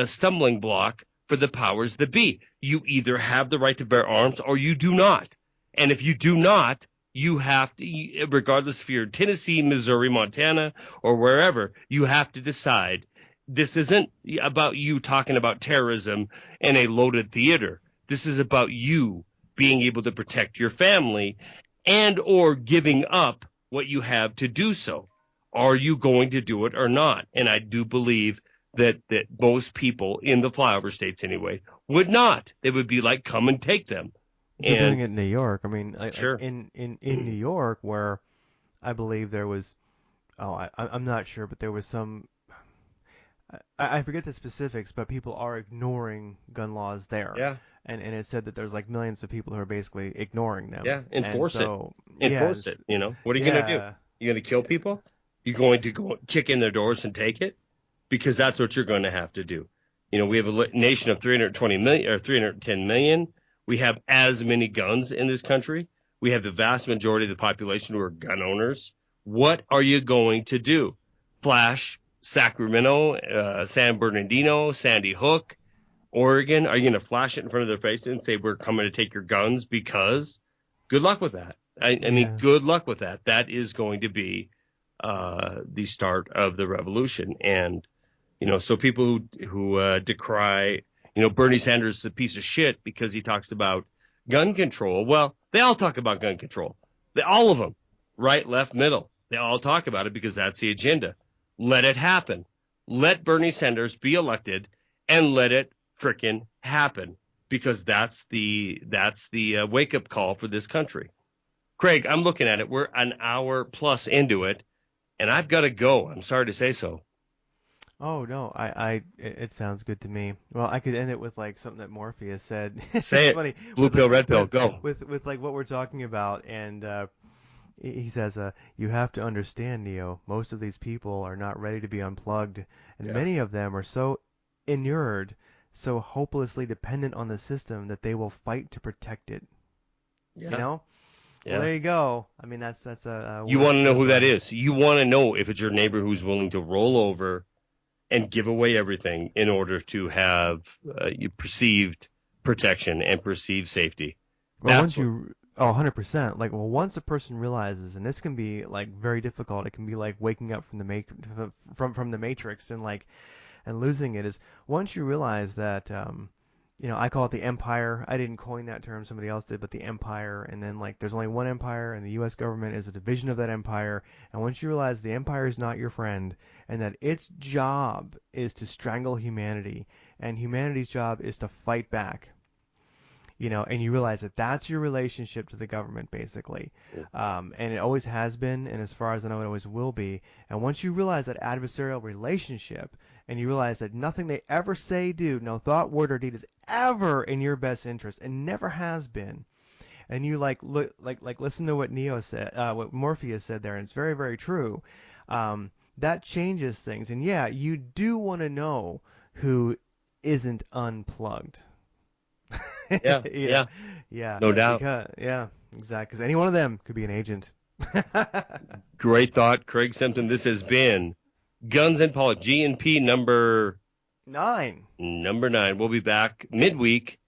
[SPEAKER 2] stumbling block for the powers that be. You either have the right to bear arms or you do not. And if you do not, you have to, regardless if you're in Tennessee, Missouri, Montana, or wherever, you have to decide. This isn't about you talking about terrorism in a loaded theater. This is about you being able to protect your family and or giving up what you have to do so. Are you going to do it or not? And I do believe that most people in the flyover states anyway would not. They would be like, come and take them.
[SPEAKER 3] They're doing it in New York. I mean,
[SPEAKER 2] Sure.
[SPEAKER 3] in New York, where I believe there was, I'm not sure, but there was some, I forget the specifics, but people are ignoring gun laws there.
[SPEAKER 2] Yeah.
[SPEAKER 3] And it said that there's like millions of people who are basically ignoring them.
[SPEAKER 2] Yeah. Enforce
[SPEAKER 3] and so,
[SPEAKER 2] it. Enforce
[SPEAKER 3] yeah,
[SPEAKER 2] it. What are you going to do? You're going to kill people? You're going to go kick in their doors and take it? Because that's what you're going to have to do. We have a nation of 320 million or 310 million. We have as many guns in this country. We have the vast majority of the population who are gun owners. What are you going to do? Flash Sacramento, San Bernardino, Sandy Hook, Oregon? Are you going to flash it in front of their face and say, we're coming to take your guns? Because good luck with that. I mean, good luck with that. That is going to be the start of the revolution. And, so people who decry, Bernie Sanders is a piece of shit because he talks about gun control. Well, they all talk about gun control. All of them, right, left, middle. They all talk about it because that's the agenda. Let it happen. Let Bernie Sanders be elected and let it frickin' happen, because that's the wake-up call for this country. Craig, I'm looking at it. We're an hour plus into it, and I've got to go. I'm sorry to say so.
[SPEAKER 3] Oh no, it sounds good to me. Well, I could end it with like something that Morpheus said.
[SPEAKER 2] Say it.
[SPEAKER 3] Funny.
[SPEAKER 2] Blue pill, red pill, go.
[SPEAKER 3] With like what we're talking about, and he says, you have to understand, Neo, most of these people are not ready to be unplugged, and many of them are so inured, so hopelessly dependent on the system that they will fight to protect it.
[SPEAKER 2] Yeah.
[SPEAKER 3] Yeah. Well, there you go. I mean, that's a
[SPEAKER 2] you want to know who that is. You want to know if it's your neighbor who's willing to roll over and give away everything in order to have perceived protection and perceived safety.
[SPEAKER 3] Well, once you 100%. Like, well, once a person realizes, and this can be like very difficult. It can be like waking up from the matrix and losing it. Is once you realize that, I call it the empire. I didn't coin that term, somebody else did, but the empire. And then like there's only one empire, and the U.S. government is a division of that empire. And once you realize the empire is not your friend, and that its job is to strangle humanity, and humanity's job is to fight back. And you realize that that's your relationship to the government, basically. And it always has been, and as far as I know, it always will be. And once you realize that adversarial relationship, and you realize that nothing they ever say, do, no thought, word, or deed is ever in your best interest, and never has been, and you listen to what Neo said, what Morpheus said there, and it's very, very true. That changes things. And yeah, you do want to know who isn't unplugged.
[SPEAKER 2] Yeah. No doubt.
[SPEAKER 3] Exactly. Because any one of them could be an agent.
[SPEAKER 2] Great thought, Craig Simpson. This has been Guns and Politics, GnP number
[SPEAKER 3] 9.
[SPEAKER 2] Number 9. We'll be back midweek.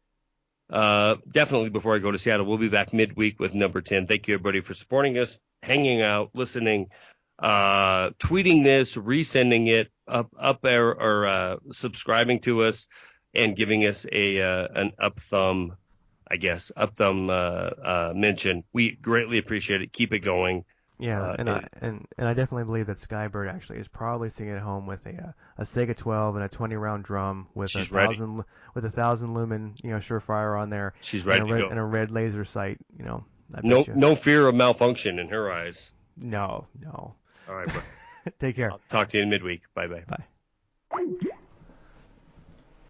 [SPEAKER 2] Definitely before I go to Seattle, we'll be back midweek with number 10. Thank you, everybody, for supporting us, hanging out, listening, tweeting this, resending it, up there, or subscribing to us, and giving us an up thumb mention. We greatly appreciate it. Keep it going.
[SPEAKER 3] Yeah, and I definitely believe that Skybird actually is probably sitting at home with a Sega 12 and a 20-round drum with a 1,000 lumen, Surefire on there.
[SPEAKER 2] She's ready to go.
[SPEAKER 3] And a red laser sight.
[SPEAKER 2] No fear of malfunction in her eyes.
[SPEAKER 3] No.
[SPEAKER 2] All right, bro.
[SPEAKER 3] Take care.
[SPEAKER 2] I'll talk to you in midweek. Bye.
[SPEAKER 3] Bye.